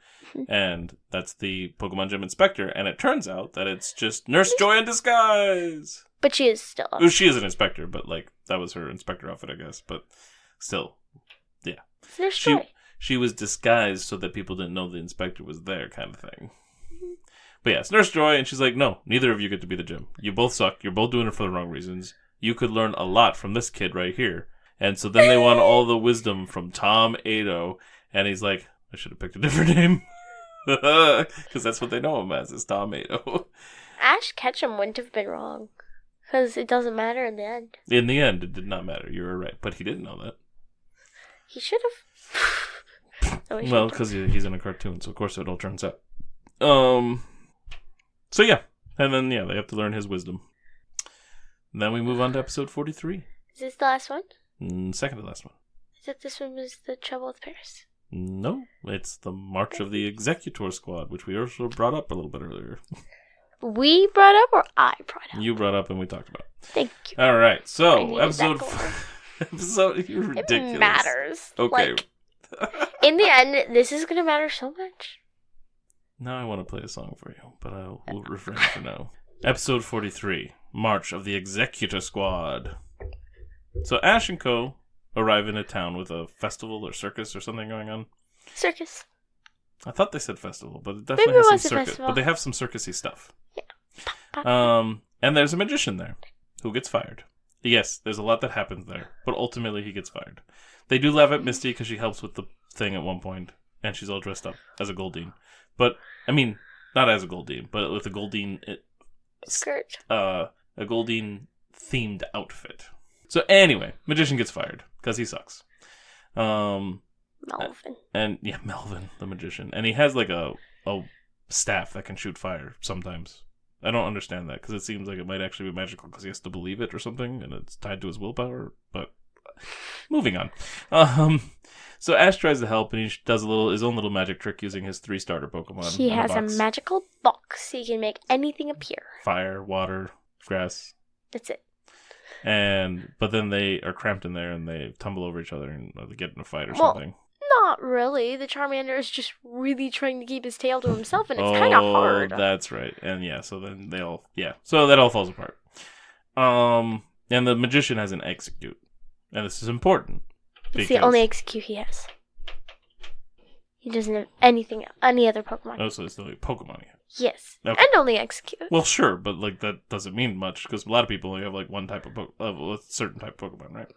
Speaker 1: and that's the Pokemon Gym Inspector, and it turns out that it's just Nurse Joy in disguise!
Speaker 2: But she is still
Speaker 1: Well, she is an inspector, but, like, that was her inspector outfit, I guess, but still, yeah.
Speaker 2: It's Nurse Joy.
Speaker 1: She was disguised so that people didn't know the inspector was there, kind of thing. But yeah, it's Nurse Joy, and she's like, no, neither of you get to be the gym. You both suck. You're both doing it for the wrong reasons. You could learn a lot from this kid right here. And so then they want all the wisdom from Tom Ado, and he's like, I should have picked a different name. Because that's what they know him as, is Tom Ado.
Speaker 2: Ash Ketchum wouldn't have been wrong. Because it doesn't matter in the end.
Speaker 1: In the end, it did not matter. You were right. But he didn't know that.
Speaker 2: He should have.
Speaker 1: Well, because he's in a cartoon, so of course it all turns out. So yeah, and then they have to learn his wisdom. And then we move on to episode 43.
Speaker 2: Is this the last one?
Speaker 1: Second to last one.
Speaker 2: Is that this one was the Trouble with Paris?
Speaker 1: No, it's the March of the Exeggutor Squad, which we also brought up a little bit earlier.
Speaker 2: We brought up, or I brought up?
Speaker 1: You brought up and we talked about.
Speaker 2: Thank you.
Speaker 1: All right, so episode. You're ridiculous.
Speaker 2: It matters.
Speaker 1: Okay.
Speaker 2: In the end, this is gonna matter so much.
Speaker 1: Now I want to play a song for you, but I will refrain for now. Episode 43, March of the Exeggutor Squad. So Ash and Co. arrive in a town with a festival or circus or something going on.
Speaker 2: Circus.
Speaker 1: I thought they said festival, but it definitely has some circus.
Speaker 2: Festival.
Speaker 1: But they have some circusy stuff.
Speaker 2: Yeah.
Speaker 1: And there's a magician there who gets fired. Yes, there's a lot that happens there, but ultimately he gets fired. They do laugh at Misty because she helps with the thing at one point, and she's all dressed up as a Goldeen. But, I mean, not as a Goldeen, but with a Goldeen
Speaker 2: skirt.
Speaker 1: A Goldeen-themed outfit. So anyway, magician gets fired because he sucks.
Speaker 2: Melvin.
Speaker 1: And yeah, Melvin, the magician. And he has like a staff that can shoot fire sometimes. I don't understand that because it seems like it might actually be magical because he has to believe it or something, and it's tied to his willpower. But moving on. So Ash tries to help, and he does his own little magic trick using his 3 starter Pokemon.
Speaker 2: He has a magical box. He can make anything appear.
Speaker 1: Fire, water, grass.
Speaker 2: That's it.
Speaker 1: But then they are cramped in there, and they tumble over each other and they get in a fight or something.
Speaker 2: Not really. The Charmander is just really trying to keep his tail to himself, and it's kind of hard.
Speaker 1: That's right. And so then so that all falls apart. And the magician has an Exeggute, and this is important.
Speaker 2: It's the only Exeggute he has. He doesn't have any other Pokemon.
Speaker 1: Oh, so it's the only Pokemon he has.
Speaker 2: Yes,
Speaker 1: okay.
Speaker 2: And only Exeggute.
Speaker 1: Well, sure, but like that doesn't mean much because a lot of people only have like one type of a certain type of Pokemon, right?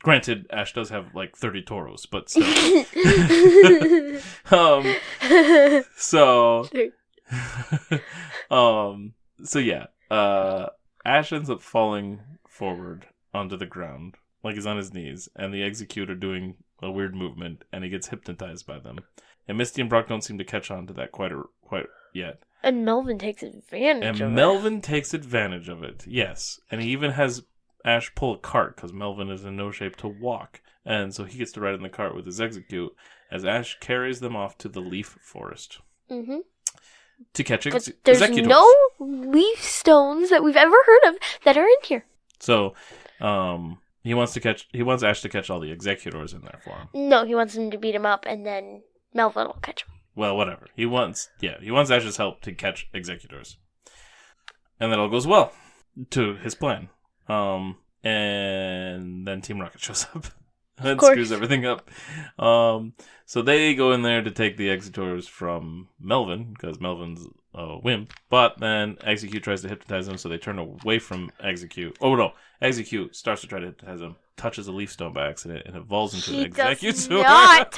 Speaker 1: Granted, Ash does have like 30 Tauros, but still. Ash ends up falling forward onto the ground, like he's on his knees, and the Exeggutor doing a weird movement, and he gets hypnotized by them. And Misty and Brock don't seem to catch on to that quite yet.
Speaker 2: And Melvin takes advantage of it. Yes. And he even has Ash pull a cart, because Melvin is in no shape to walk. And so he gets to ride in the cart with his Exeggute, as Ash carries them off to the Leaf Forest. Mm-hmm. To catch Exeggutors. There's no leaf stones that we've ever heard of that are in here.
Speaker 1: So, he wants Ash to catch all the Exeggutors in there for him.
Speaker 2: No, he wants him to beat him up, and then Melvin will catch him.
Speaker 1: Well, whatever. He wants Ash's help to catch Exeggutors. And that all goes well to his plan. And then Team Rocket shows up. That screws everything up. So they go in there to take the Exeggutors from Melvin, because Melvin's a wimp. But then Exeggcute tries to hypnotize him, so they turn away from Exeggcute. Oh no, Exeggcute starts to try to hypnotize him, touches a leaf stone by accident, and evolves into an Exeggutor.
Speaker 2: He does not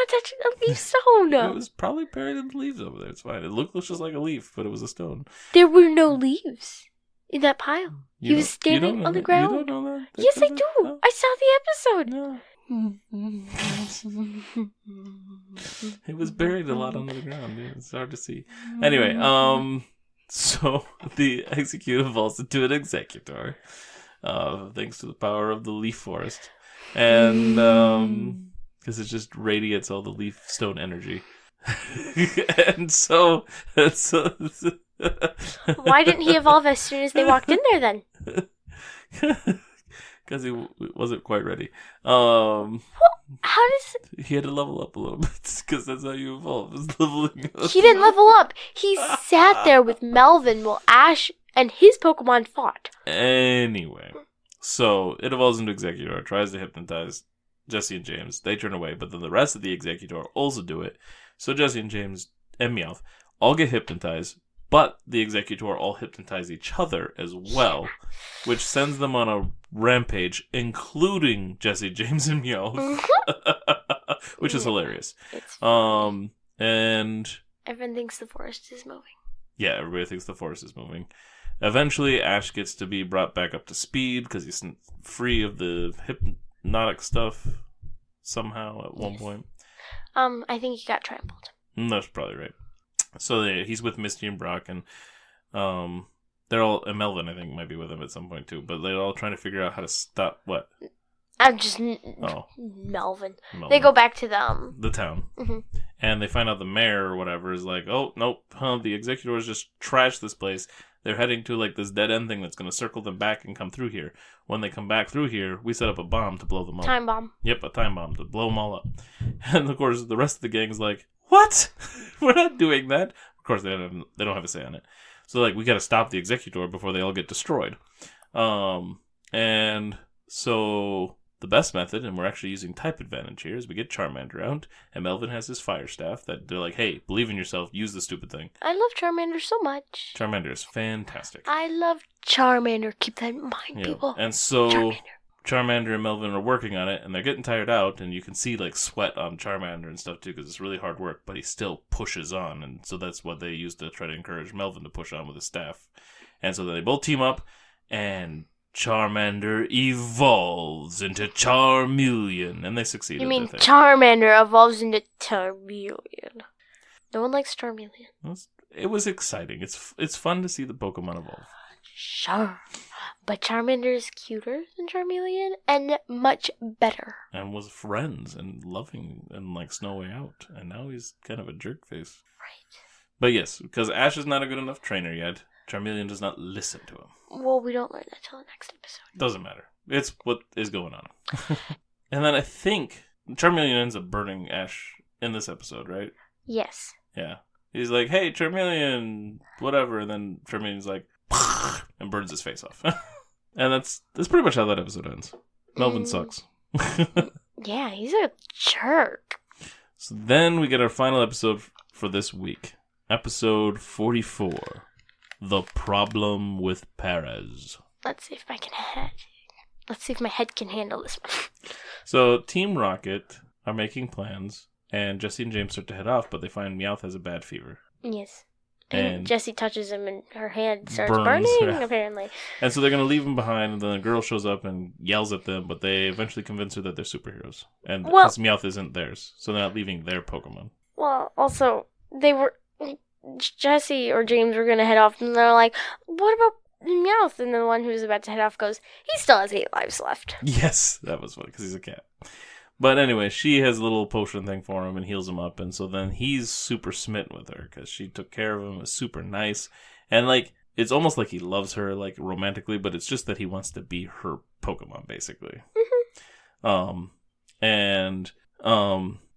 Speaker 2: touch a leaf stone.
Speaker 1: It was probably buried in the leaves over there. It's fine. It looked just like a leaf, but it was a stone.
Speaker 2: There were no leaves in that pile. He was standing on the ground.
Speaker 1: You don't know that?
Speaker 2: Yes, I do. No. I saw the episode.
Speaker 1: No. It was buried a lot under the ground. Dude. It's hard to see. Anyway, so the Exeggcute evolves into an Exeggutor, thanks to the power of the leaf forest, and because it just radiates all the leaf stone energy. and so
Speaker 2: why didn't he evolve as soon as they walked in there then?
Speaker 1: Because he wasn't quite ready.
Speaker 2: How does
Speaker 1: he had to level up a little bit? Because that's how you evolve. Is leveling up.
Speaker 2: He didn't level up. He sat there with Melvin while Ash and his Pokemon fought.
Speaker 1: Anyway, so it evolves into Exeggutor, tries to hypnotize Jesse and James. They turn away, but then the rest of the Exeggutor also do it. So Jesse and James and Meowth all get hypnotized, but the Exeggutor all hypnotize each other as well, which sends them on a rampage, including Jesse, James, and Meowth, which is hilarious. And
Speaker 2: everyone thinks the forest is moving.
Speaker 1: Yeah, everybody thinks the forest is moving. Eventually, Ash gets to be brought back up to speed because he's free of the hypnotic stuff somehow at one point.
Speaker 2: I think he got trampled.
Speaker 1: That's probably right. So he's with Misty and Brock, and they're all, and Melvin, I think, might be with him at some point too. But they're all trying to figure out how to stop what.
Speaker 2: I'm just Melvin. They go back to the
Speaker 1: town, and they find out the mayor or whatever is like, oh nope, the Exeggutors just trashed this place. They're heading to like this dead end thing that's going to circle them back and come through here. When they come back through here, we set up a bomb to blow them up.
Speaker 2: Time bomb.
Speaker 1: Yep, a time bomb to blow them all up. And of course, the rest of the gang's like, what? We're not doing that. Of course, they don't have a say on it. So like, we got to stop the Exeggutor before they all get destroyed. And so the best method, and we're actually using type advantage here, is we get Charmander out, and Melvin has his fire staff that they're like, hey, believe in yourself, use the stupid thing.
Speaker 2: I love Charmander so much.
Speaker 1: Charmander is fantastic.
Speaker 2: I love Charmander. Keep that in mind, people.
Speaker 1: And so Charmander and Melvin are working on it, and they're getting tired out, and you can see like sweat on Charmander and stuff too, because it's really hard work, but he still pushes on, and so that's what they use to try to encourage Melvin to push on with his staff. And so they both team up, and Charmander evolves into Charmeleon, and they succeed.
Speaker 2: You mean Charmander evolves into Charmeleon? No one likes Charmeleon.
Speaker 1: It was exciting. It's fun to see the Pokemon evolve.
Speaker 2: Sure, but Charmander is cuter than Charmeleon and much better.
Speaker 1: And was friends and loving and like Snow Way Out, and now he's kind of a jerk face.
Speaker 2: Right.
Speaker 1: But yes, because Ash is not a good enough trainer yet. Charmeleon does not listen to him.
Speaker 2: Well, we don't learn that till the next episode.
Speaker 1: Doesn't matter. It's what is going on. And then I think Charmeleon ends up burning Ash in this episode, right?
Speaker 2: Yes.
Speaker 1: Yeah. He's like, hey, Charmeleon, whatever. And then Charmeleon's like, and burns his face off. And that's pretty much how that episode ends. Melvin sucks.
Speaker 2: Yeah, he's a jerk.
Speaker 1: So then we get our final episode for this week. Episode 44. The Problem with Perez.
Speaker 2: Let's see if my head can handle this one.
Speaker 1: So Team Rocket are making plans, and Jessie and James start to head off, but they find Meowth has a bad fever.
Speaker 2: Yes. And Jessie touches him, and her hand starts burning, apparently.
Speaker 1: And so they're going to leave him behind, and then a girl shows up and yells at them, but they eventually convince her that they're superheroes. And because Meowth isn't theirs, so they're not leaving their Pokemon.
Speaker 2: Well, also, Jessie or James were going to head off, and they're like, what about Meowth? And the one who's about to head off goes, he still has 8 lives left.
Speaker 1: Yes, that was funny, because he's a cat. But anyway, she has a little potion thing for him and heals him up, and so then he's super smitten with her, because she took care of him, was super nice, and like, it's almost like he loves her, like, romantically, but it's just that he wants to be her Pokemon, basically.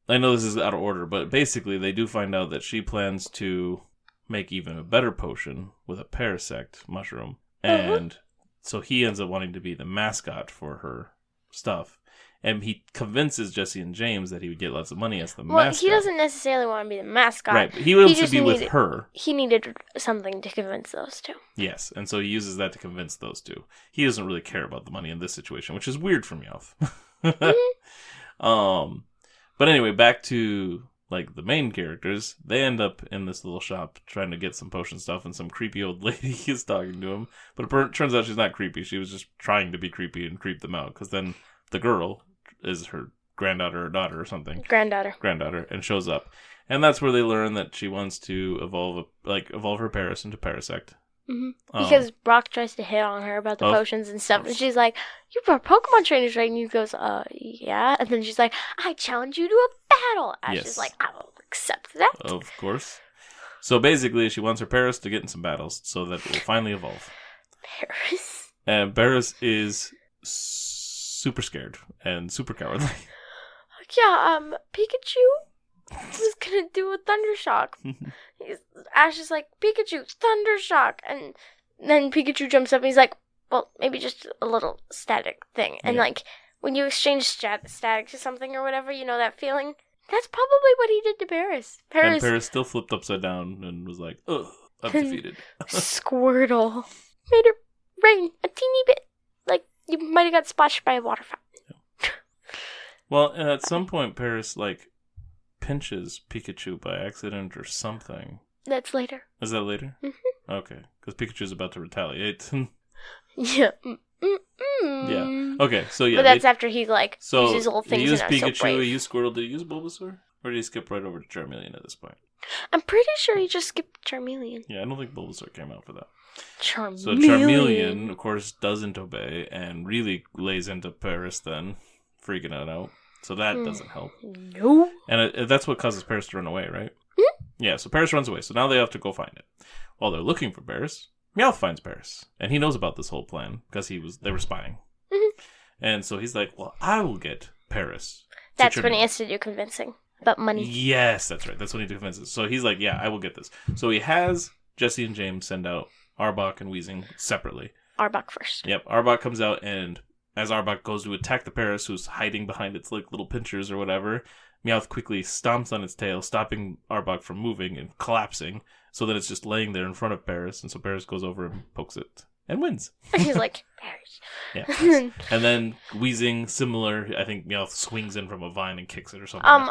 Speaker 1: I know this is out of order, but basically they do find out that she plans to make even a better potion with a Parasect mushroom. And so he ends up wanting to be the mascot for her stuff. And he convinces Jesse and James that he would get lots of money as the
Speaker 2: Well,
Speaker 1: mascot.
Speaker 2: he doesn't necessarily want to be the mascot.
Speaker 1: Right, but he wants to be with her.
Speaker 2: He needed something to convince those two.
Speaker 1: Yes, and so he uses that to convince those two. He doesn't really care about the money in this situation, which is weird for Meowth. But anyway, back to like the main characters. They end up in this little shop trying to get some potion stuff, and some creepy old lady is talking to him. But it turns out she's not creepy. She was just trying to be creepy and creep them out, because then the girl is her granddaughter or daughter or something. Granddaughter, and shows up. And that's where they learn that she wants to evolve her Paris into Parasect.
Speaker 2: Mm-hmm. Because Brock tries to hit on her about the potions and stuff, and she's like, "You are Pokemon trainers, right?" And he goes, yeah." And then she's like, "I challenge you to a battle." And she's like, "I will accept that."
Speaker 1: Of course. So basically, she wants her Paris to get in some battles so that it will finally evolve.
Speaker 2: Paris.
Speaker 1: And Paris is super scared and super cowardly.
Speaker 2: Yeah, Pikachu was gonna do a Thunder Shock. Ash is like, "Pikachu, Thunder Shock!" And then Pikachu jumps up and he's like, "Well, maybe just a little static thing." And like, when you exchange static to something or whatever, you know that feeling? That's probably what he did to Paris.
Speaker 1: And Paris still flipped upside down and was like, "Ugh, I'm defeated."
Speaker 2: Squirtle made it rain a teeny bit. Like, you might have got splashed by a water fountain.
Speaker 1: Well, at some point, Paris, like, pinches Pikachu by accident or something.
Speaker 2: That's later.
Speaker 1: Is that later?
Speaker 2: Mm-hmm.
Speaker 1: Okay, because Pikachu's about to retaliate.
Speaker 2: Yeah.
Speaker 1: Yeah. Okay, so yeah.
Speaker 2: But that's after he, like, uses little things
Speaker 1: he used
Speaker 2: and are
Speaker 1: Pikachu,
Speaker 2: so brave.
Speaker 1: he used Squirtle. Did he use Bulbasaur? Or did he skip right over to Charmeleon at this point?
Speaker 2: I'm pretty sure he just skipped Charmeleon.
Speaker 1: Yeah, I don't think Bulbasaur came out for that.
Speaker 2: Charmeleon.
Speaker 1: So Charmeleon, of course, doesn't obey and really lays into Paris then, freaking it out. So that doesn't help.
Speaker 2: No.
Speaker 1: And that's what causes Paris to run away, right? Yeah, so Paris runs away. So now they have to go find it. While they're looking for Paris, Meowth finds Paris. And he knows about this whole plan because they were spying. Mm-hmm. And so he's like, "Well, I will get Paris."
Speaker 2: That's when he has to do convincing. About money.
Speaker 1: Yes, that's right. That's when he convinces. So he's like, "Yeah, I will get this." So he has Jesse and James send out Arbok and Weezing separately.
Speaker 2: Arbok first.
Speaker 1: Yep, Arbok comes out, and as Arbok goes to attack the Paris, who's hiding behind its like little pinchers or whatever, Meowth quickly stomps on its tail, stopping Arbok from moving and collapsing, so that it's just laying there in front of Paris, and so Paris goes over and pokes it and wins.
Speaker 2: He's like, "Paris."
Speaker 1: Yeah. And then Weezing, similar, I think Meowth swings in from a vine and kicks it or something.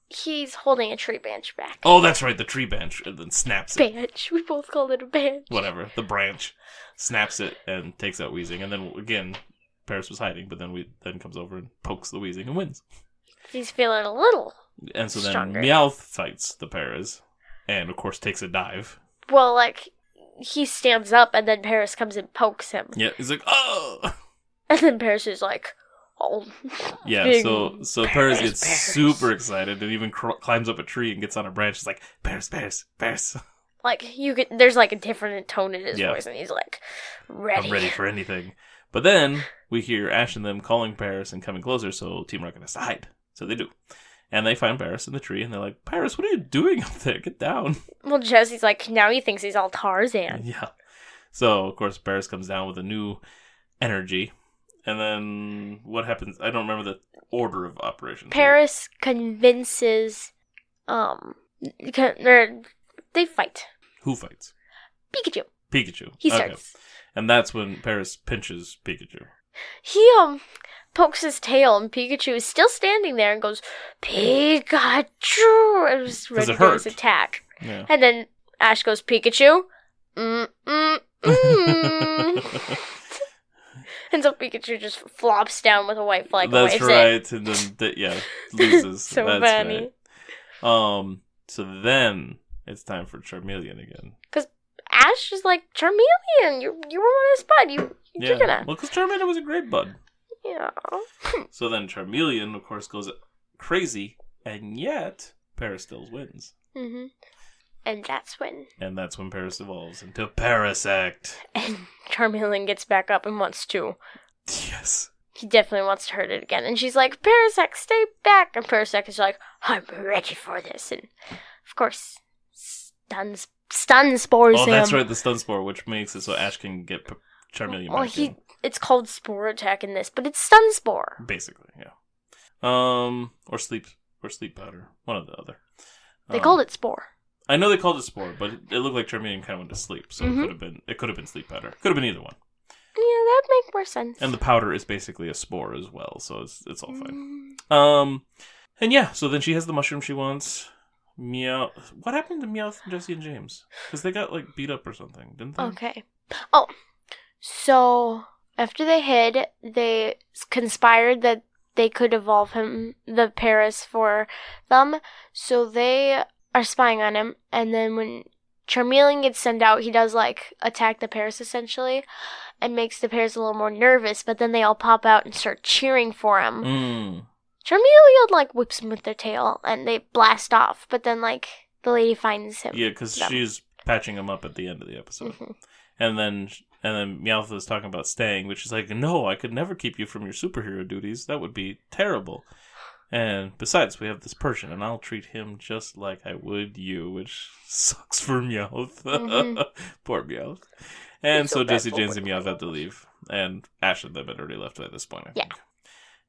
Speaker 2: He's holding a tree branch back.
Speaker 1: Oh, that's right, the tree branch, and then snaps it.
Speaker 2: Branch. We both called it a branch.
Speaker 1: Whatever, the branch. Snaps it and takes out Weezing, and then again, Paris was hiding, but then comes over and pokes the Weezing and wins.
Speaker 2: He's feeling a little
Speaker 1: And so then
Speaker 2: stronger.
Speaker 1: Meowth fights the Paris, and of course takes a dive.
Speaker 2: Well, like, he stands up, and then Paris comes and pokes him.
Speaker 1: Yeah, he's like, "Oh!"
Speaker 2: And then Paris is like, "Oh."
Speaker 1: Yeah, so Paris gets super excited and even climbs up a tree and gets on a branch. He's like, "Paris, Paris, Paris."
Speaker 2: Like, there's like a different tone in his voice, and he's like, "Ready."
Speaker 1: "I'm ready for anything." But then we hear Ash and them calling Paris and coming closer, so Team Rocket has to hide. So they do. And they find Paris in the tree, and they're like, "Paris, what are you doing up there? Get down."
Speaker 2: Well, Jesse's like, now he thinks he's all Tarzan.
Speaker 1: Yeah. So, of course, Paris comes down with a new energy. And then what happens? I don't remember the order of operations.
Speaker 2: Paris convinces, they fight.
Speaker 1: Who fights?
Speaker 2: Pikachu.
Speaker 1: Pikachu.
Speaker 2: He starts.
Speaker 1: And that's when Paris pinches Pikachu.
Speaker 2: He, pokes his tail, and Pikachu is still standing there and goes, "Pikachu!" And was ready to do his attack.
Speaker 1: Yeah.
Speaker 2: And then Ash goes, "Pikachu? And so Pikachu just flops down with a white flag.
Speaker 1: That's right. And then, loses.
Speaker 2: So
Speaker 1: That's
Speaker 2: funny.
Speaker 1: Right. So then it's time for Charmeleon again.
Speaker 2: Because Ash is like, "Charmeleon, you were my bud. You're gonna."
Speaker 1: Well, because Charmeleon was a great bud.
Speaker 2: Yeah.
Speaker 1: So then Charmeleon, of course, goes crazy, and yet Paris still wins.
Speaker 2: Mm-hmm. And that's when
Speaker 1: Paris evolves into Parasect.
Speaker 2: And Charmeleon gets back up and wants to.
Speaker 1: Yes.
Speaker 2: He definitely wants to hurt it again. And she's like, "Parasect, stay back." And Parasect is like, "I'm ready for this." And, of course, stun spores him.
Speaker 1: Oh, that's right, the stun spore, which makes it so Ash can get Charmeleon back in.
Speaker 2: It's called Spore Attack in this, but it's Stun Spore.
Speaker 1: Basically, yeah. Or sleep powder. One or the other.
Speaker 2: They called it Spore.
Speaker 1: I know they called it Spore, but it looked like Charmeleon kind of went to sleep, so it could have been sleep powder. Could have been either one.
Speaker 2: Yeah, that would make more sense.
Speaker 1: And the powder is basically a spore as well, so it's all fine. And yeah, so then she has the mushroom she wants. Meow. What happened to Meowth, Jesse, and James? Because they got like beat up or something, didn't they?
Speaker 2: Okay. Oh, so after they hid, they conspired that they could evolve the Paris for them. So they are spying on him, and then when Charmeleon gets sent out, he does like attack the Paris essentially, and makes the Paris a little more nervous. But then they all pop out and start cheering for him. Charmeleon like whips him with their tail, and they blast off. But then like the lady finds him.
Speaker 1: Yeah, because she's patching him up at the end of the episode, and then Meowth is talking about staying, which is like, no, I could never keep you from your superhero duties. That would be terrible. And besides, we have this Persian, and I'll treat him just like I would you, which sucks for Meowth. Poor Meowth. And so Jesse, James, and Meowth had to leave. And Ash and them had already left by this point, I think. Yeah.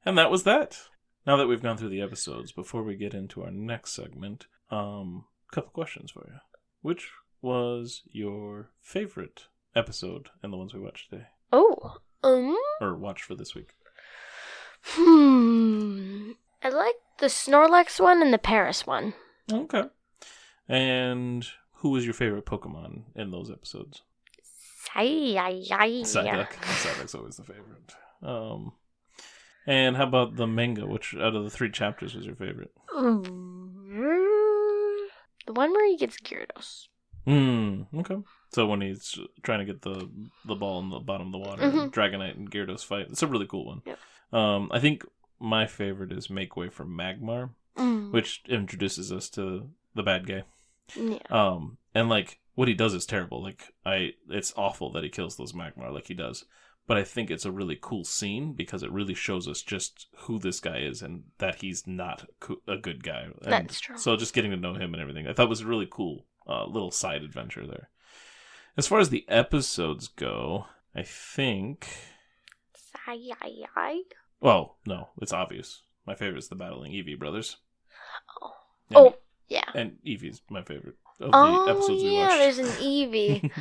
Speaker 1: And that was that. Now that we've gone through the episodes, before we get into our next segment, a couple questions for you. Which was your favorite episode in the ones we watched today?
Speaker 2: Oh.
Speaker 1: Or watched for this week?
Speaker 2: I like the Snorlax one and the Paris one.
Speaker 1: Okay. And who was your favorite Pokemon in those episodes?
Speaker 2: Psyduck.
Speaker 1: Psyduck's always the favorite. And how about the manga? Which out of the 3 chapters was your favorite?
Speaker 2: The one where he gets Gyarados.
Speaker 1: Okay. So when he's trying to get the ball in the bottom of the water, Dragonite and Gyarados fight. It's a really cool one.
Speaker 2: Yep.
Speaker 1: I think my favorite is Make Way for Magmar, which introduces us to the bad guy.
Speaker 2: Yeah.
Speaker 1: And like what he does is terrible. Like it's awful that he kills those Magmar like he does. But I think it's a really cool scene because it really shows us just who this guy is and that he's not a good guy. And
Speaker 2: that's true.
Speaker 1: So just getting to know him and everything, I thought was a really cool little side adventure there. As far as the episodes go, I think... Well, no, it's obvious. My favorite is the Battling Eevee brothers.
Speaker 2: Yeah.
Speaker 1: And Eevee's my favorite of the episodes we watched.
Speaker 2: There's an Eevee.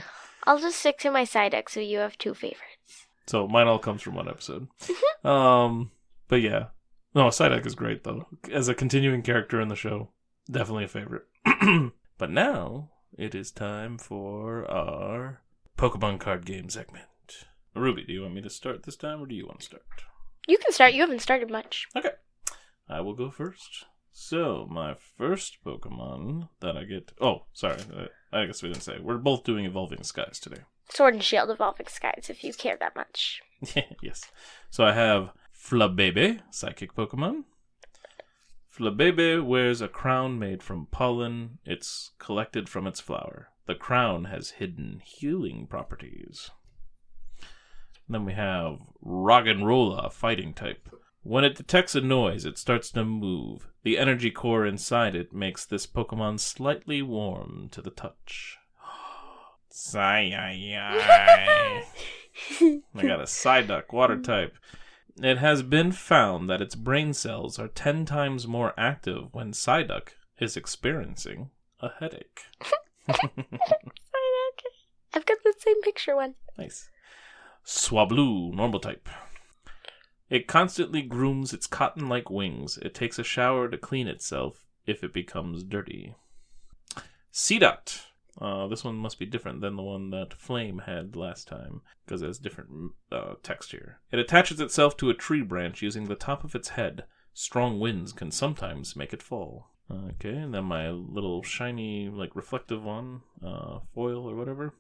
Speaker 2: I'll just stick to my Psyduck so you have 2 favorites.
Speaker 1: So mine all comes from one episode. But yeah. No, Psyduck is great, though. As a continuing character in the show, definitely a favorite. But now, it is time for our Pokemon card game segment. Ruby, do you want me to start this time, or do you want to start?
Speaker 2: You can start. You haven't started much.
Speaker 1: Okay. I will go first. So, my first Pokemon that I get... Oh, sorry. I guess we didn't say. We're both doing Evolving Skies today.
Speaker 2: Sword and Shield Evolving Skies, if you care that much.
Speaker 1: Yes. So I have Flabebe, Psychic Pokemon. Flabebe wears a crown made from pollen. It's collected from its flower. The crown has hidden healing properties. Then we have Roggenrola, Fighting type. When it detects a noise, it starts to move. The energy core inside it makes this Pokemon slightly warm to the touch. I got a Psyduck, Water type. It has been found that its brain cells are 10 times more active when Psyduck is experiencing a headache.
Speaker 2: Psyduck. I've got the same picture one.
Speaker 1: Nice. Swablu, Normal type. It constantly grooms its cotton-like wings. It takes a shower to clean itself if it becomes dirty. Seedot. This one must be different than the one that Flame had last time, because it has different text here. It attaches itself to a tree branch using the top of its head. Strong winds can sometimes make it fall. Okay, and then my little shiny, reflective one, foil or whatever.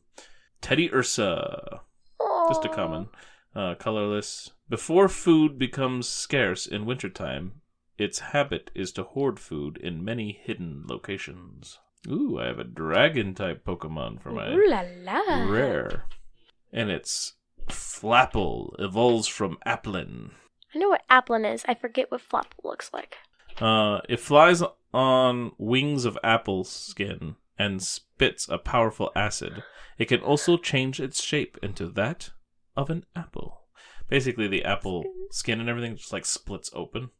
Speaker 1: Teddy Ursa.
Speaker 2: Aww.
Speaker 1: Just a common. Colorless. Before food becomes scarce in wintertime, its habit is to hoard food in many hidden locations. Ooh, I have a dragon-type Pokemon for my rare. And it's Flapple, evolves from Applin.
Speaker 2: I know what Applin is. I forget what Flapple looks like.
Speaker 1: It flies on wings of apple skin and spits a powerful acid. It can also change its shape into that of an apple. Basically, the apple skin and everything just splits open.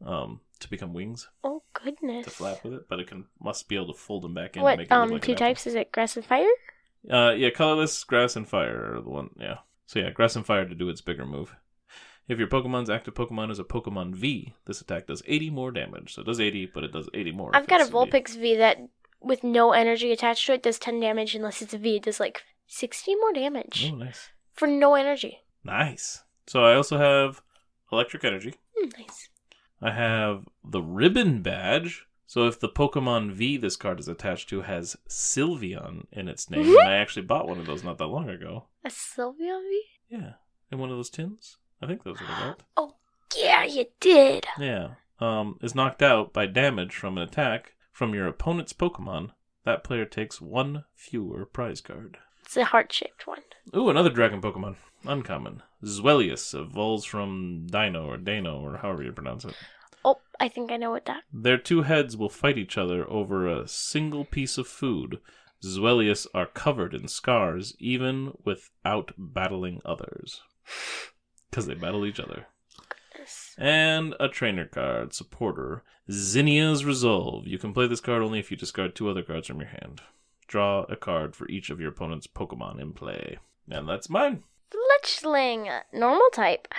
Speaker 1: to become wings
Speaker 2: Oh, goodness.
Speaker 1: to flap with it, but must be able to fold them back in.
Speaker 2: What,
Speaker 1: to make it look like
Speaker 2: two
Speaker 1: an apple.
Speaker 2: types? Is it grass and fire?
Speaker 1: Yeah, colorless, grass, and fire are the one. Yeah. So yeah, grass and fire to do its bigger move. If your Pokemon's active Pokemon is a Pokemon V, this attack does 80 more damage. So it does 80, but it does 80 more.
Speaker 2: I've got a Vulpix V that, with no energy attached to it, does 10 damage unless it's a V. It does like 60 more damage.
Speaker 1: Oh, nice.
Speaker 2: For no energy.
Speaker 1: Nice. So I also have Electric Energy.
Speaker 2: Nice.
Speaker 1: I have the Ribbon Badge. So if the Pokemon V this card is attached to has Sylveon in its name, and I actually bought one of those not that long ago.
Speaker 2: A Sylveon V?
Speaker 1: Yeah. In one of those tins? I think those are the got.
Speaker 2: Oh, yeah, you did.
Speaker 1: Yeah. Is knocked out by damage from an attack from your opponent's Pokemon. That player takes one fewer prize card.
Speaker 2: It's a heart-shaped one.
Speaker 1: Ooh, another dragon Pokemon. Uncommon. Zwellius evolves from Dino or however you pronounce it.
Speaker 2: Oh, I think I know what that.
Speaker 1: Their two heads will fight each other over a single piece of food. Zwellius are covered in scars even without battling others. Because they battle each other.
Speaker 2: Goodness.
Speaker 1: And a trainer card, Supporter. Zinnia's Resolve. You can play this card only if you discard 2 other cards from your hand. Draw a card for each of your opponent's Pokemon in play. And that's mine.
Speaker 2: Fletchling, normal type.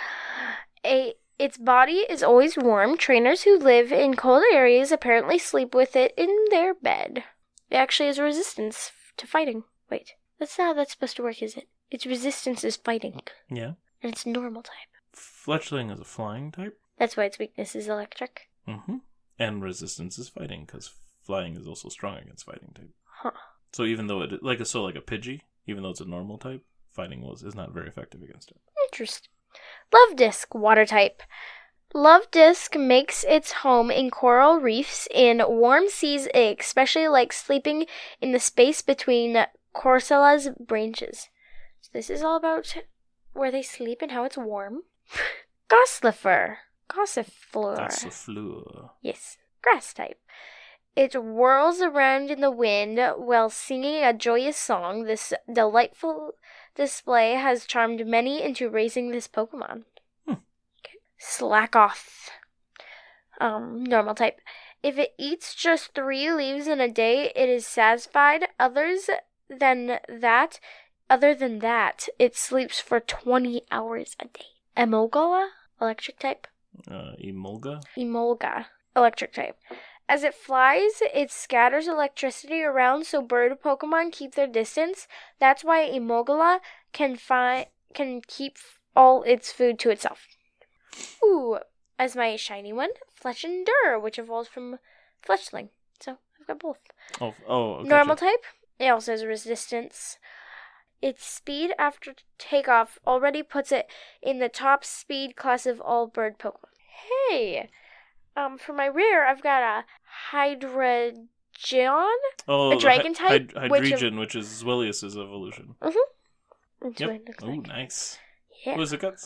Speaker 2: Its body is always warm. Trainers who live in cold areas apparently sleep with it in their bed. It actually has resistance to fighting. Wait, that's not how that's supposed to work, is it? Its resistance is fighting.
Speaker 1: Yeah.
Speaker 2: And it's normal type.
Speaker 1: Fletchling is a flying type.
Speaker 2: That's why its weakness is electric.
Speaker 1: Mm-hmm. And resistance is fighting, because flying is also strong against fighting type.
Speaker 2: Huh.
Speaker 1: So even though like a Pidgey, even though it's a normal type, fighting is not very effective against it.
Speaker 2: Interesting. Love Disc, water type. Love Disc makes its home in coral reefs in warm seas. It especially likes sleeping in the space between Corsella's branches. So this is all about where they sleep and how it's warm. Gossifleur. Yes, grass type. It whirls around in the wind while singing a joyous song. This delightful display has charmed many into raising this Pokemon. Okay. Slackoth. Normal type. If it eats just 3 leaves in a day, it is satisfied. Other than that, it sleeps for 20 hours a day. Emolga, electric type. Emolga, electric type. As it flies, it scatters electricity around so bird Pokemon keep their distance. That's why Emolga can keep all its food to itself. Ooh, as my shiny one, Fletchinder, which evolves from Fletchling. So I've got both.
Speaker 1: Oh, gotcha.
Speaker 2: Normal type. It also has resistance. Its speed after takeoff already puts it in the top speed class of all bird Pokemon. Hey! For my rare, I've got a Hydreigon, a dragon type.
Speaker 1: Hydreigon, which is Zwellius' evolution.
Speaker 2: Mm-hmm.
Speaker 1: Yep. Oh, nice.
Speaker 2: Yeah.
Speaker 1: It's got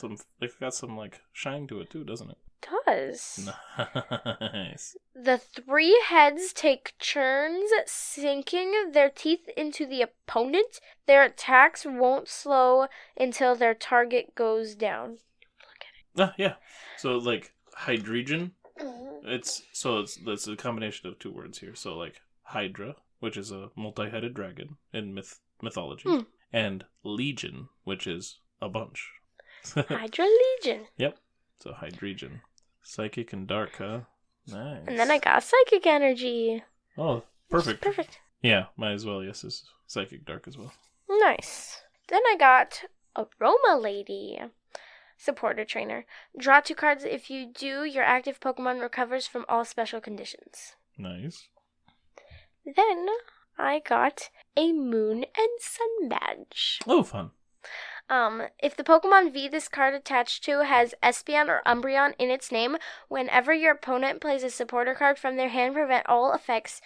Speaker 1: some like shine to it too, doesn't it?
Speaker 2: Does.
Speaker 1: Nice.
Speaker 2: The 3 heads take turns sinking their teeth into the opponent. Their attacks won't slow until their target goes down. Look at it.
Speaker 1: Yeah. So like Hydreigon. It's a combination of 2 words here. So like Hydra, which is a multi-headed dragon in mythology, and Legion, which is a bunch.
Speaker 2: Hydra Legion.
Speaker 1: Yep. So Hydreigon. Psychic and Dark, huh? Nice.
Speaker 2: And then I got Psychic Energy.
Speaker 1: Oh, perfect.
Speaker 2: Perfect.
Speaker 1: Yeah, might as well. Yes, is Psychic Dark as well.
Speaker 2: Nice. Then I got Aroma Lady. Supporter trainer. Draw 2 cards. If you do, your active Pokemon recovers from all special conditions.
Speaker 1: Nice.
Speaker 2: Then I got a Moon and Sun badge.
Speaker 1: Oh, fun.
Speaker 2: If the Pokemon V this card attached to has Espeon or Umbreon in its name, whenever your opponent plays a supporter card from their hand, prevent all effects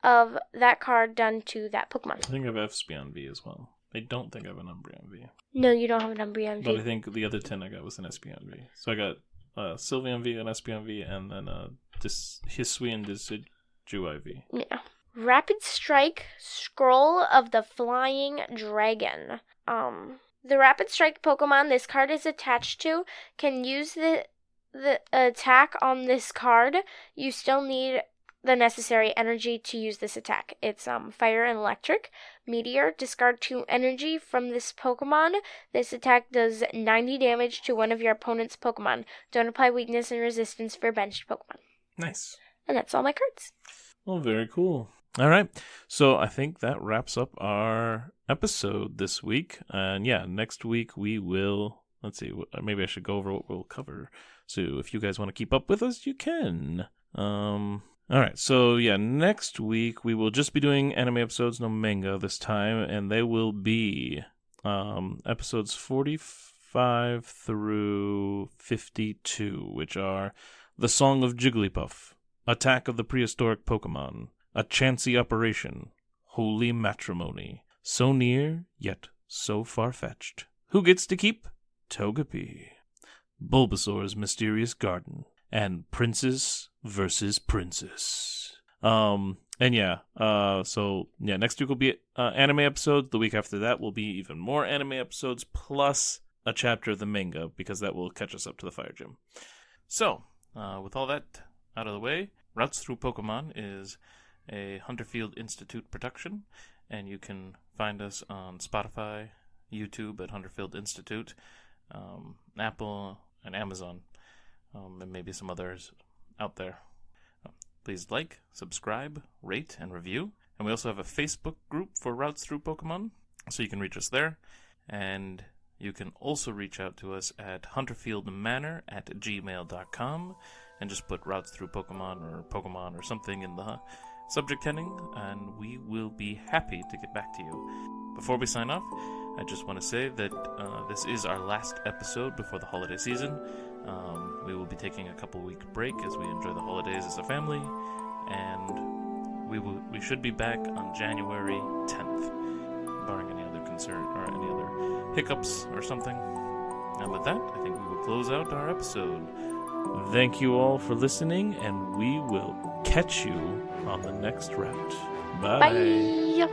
Speaker 2: of that card done to that Pokemon.
Speaker 1: I think I have Espeon V as well. I don't think I have an Umbreon V.
Speaker 2: No, you don't have an Umbreon V.
Speaker 1: But I think the other 10 I got was an Espeon V. So I got Sylveon V, an Espeon V, and then Hisuian Decidueye V.
Speaker 2: Yeah. Rapid Strike, Scroll of the Flying Dragon. The Rapid Strike Pokemon this card is attached to can use the the attack on this card, you still need the necessary energy to use this attack. It's fire and electric. Meteor, discard 2 energy from this Pokemon. This attack does 90 damage to one of your opponent's Pokemon. Don't apply weakness and resistance for benched Pokemon.
Speaker 1: Nice.
Speaker 2: And that's all my cards.
Speaker 1: Well, very cool. All right. So I think that wraps up our episode this week. And yeah, next week we will, let's see, maybe I should go over what we'll cover. So if you guys want to keep up with us, you can. All right, so yeah, next week we will just be doing anime episodes, no manga this time, and they will be episodes 45 through 52, which are The Song of Jigglypuff, Attack of the Prehistoric Pokemon, A Chancy Operation, Holy Matrimony, So Near, Yet So Far-Fetched, Who Gets to Keep? Togepi, Bulbasaur's Mysterious Garden, and Princess versus Princess. And yeah, so yeah, next week will be anime episodes. The week after that will be even more anime episodes, plus a chapter of the manga, because that will catch us up to the Fire Gym. So, with all that out of the way, Routes Through Pokemon is a Hunterfield Institute production, and you can find us on Spotify, YouTube at Hunterfield Institute, Apple, and Amazon. And maybe some others out there. Please like, subscribe, rate, and review. And we also have a Facebook group for Routes Through Pokemon, so you can reach us there. And you can also reach out to us at hunterfieldmanor@gmail.com and just put Routes Through Pokemon or something in the subject heading, and we will be happy to get back to you. Before we sign off, I just want to say that this is our last episode before the holiday season. We will be taking a couple-week break as we enjoy the holidays as a family, and we should be back on January 10th, barring any other concern or any other hiccups or something. And with that, I think we will close out our episode. Thank you all for listening, and we will catch you on the next route. Bye.
Speaker 2: Bye.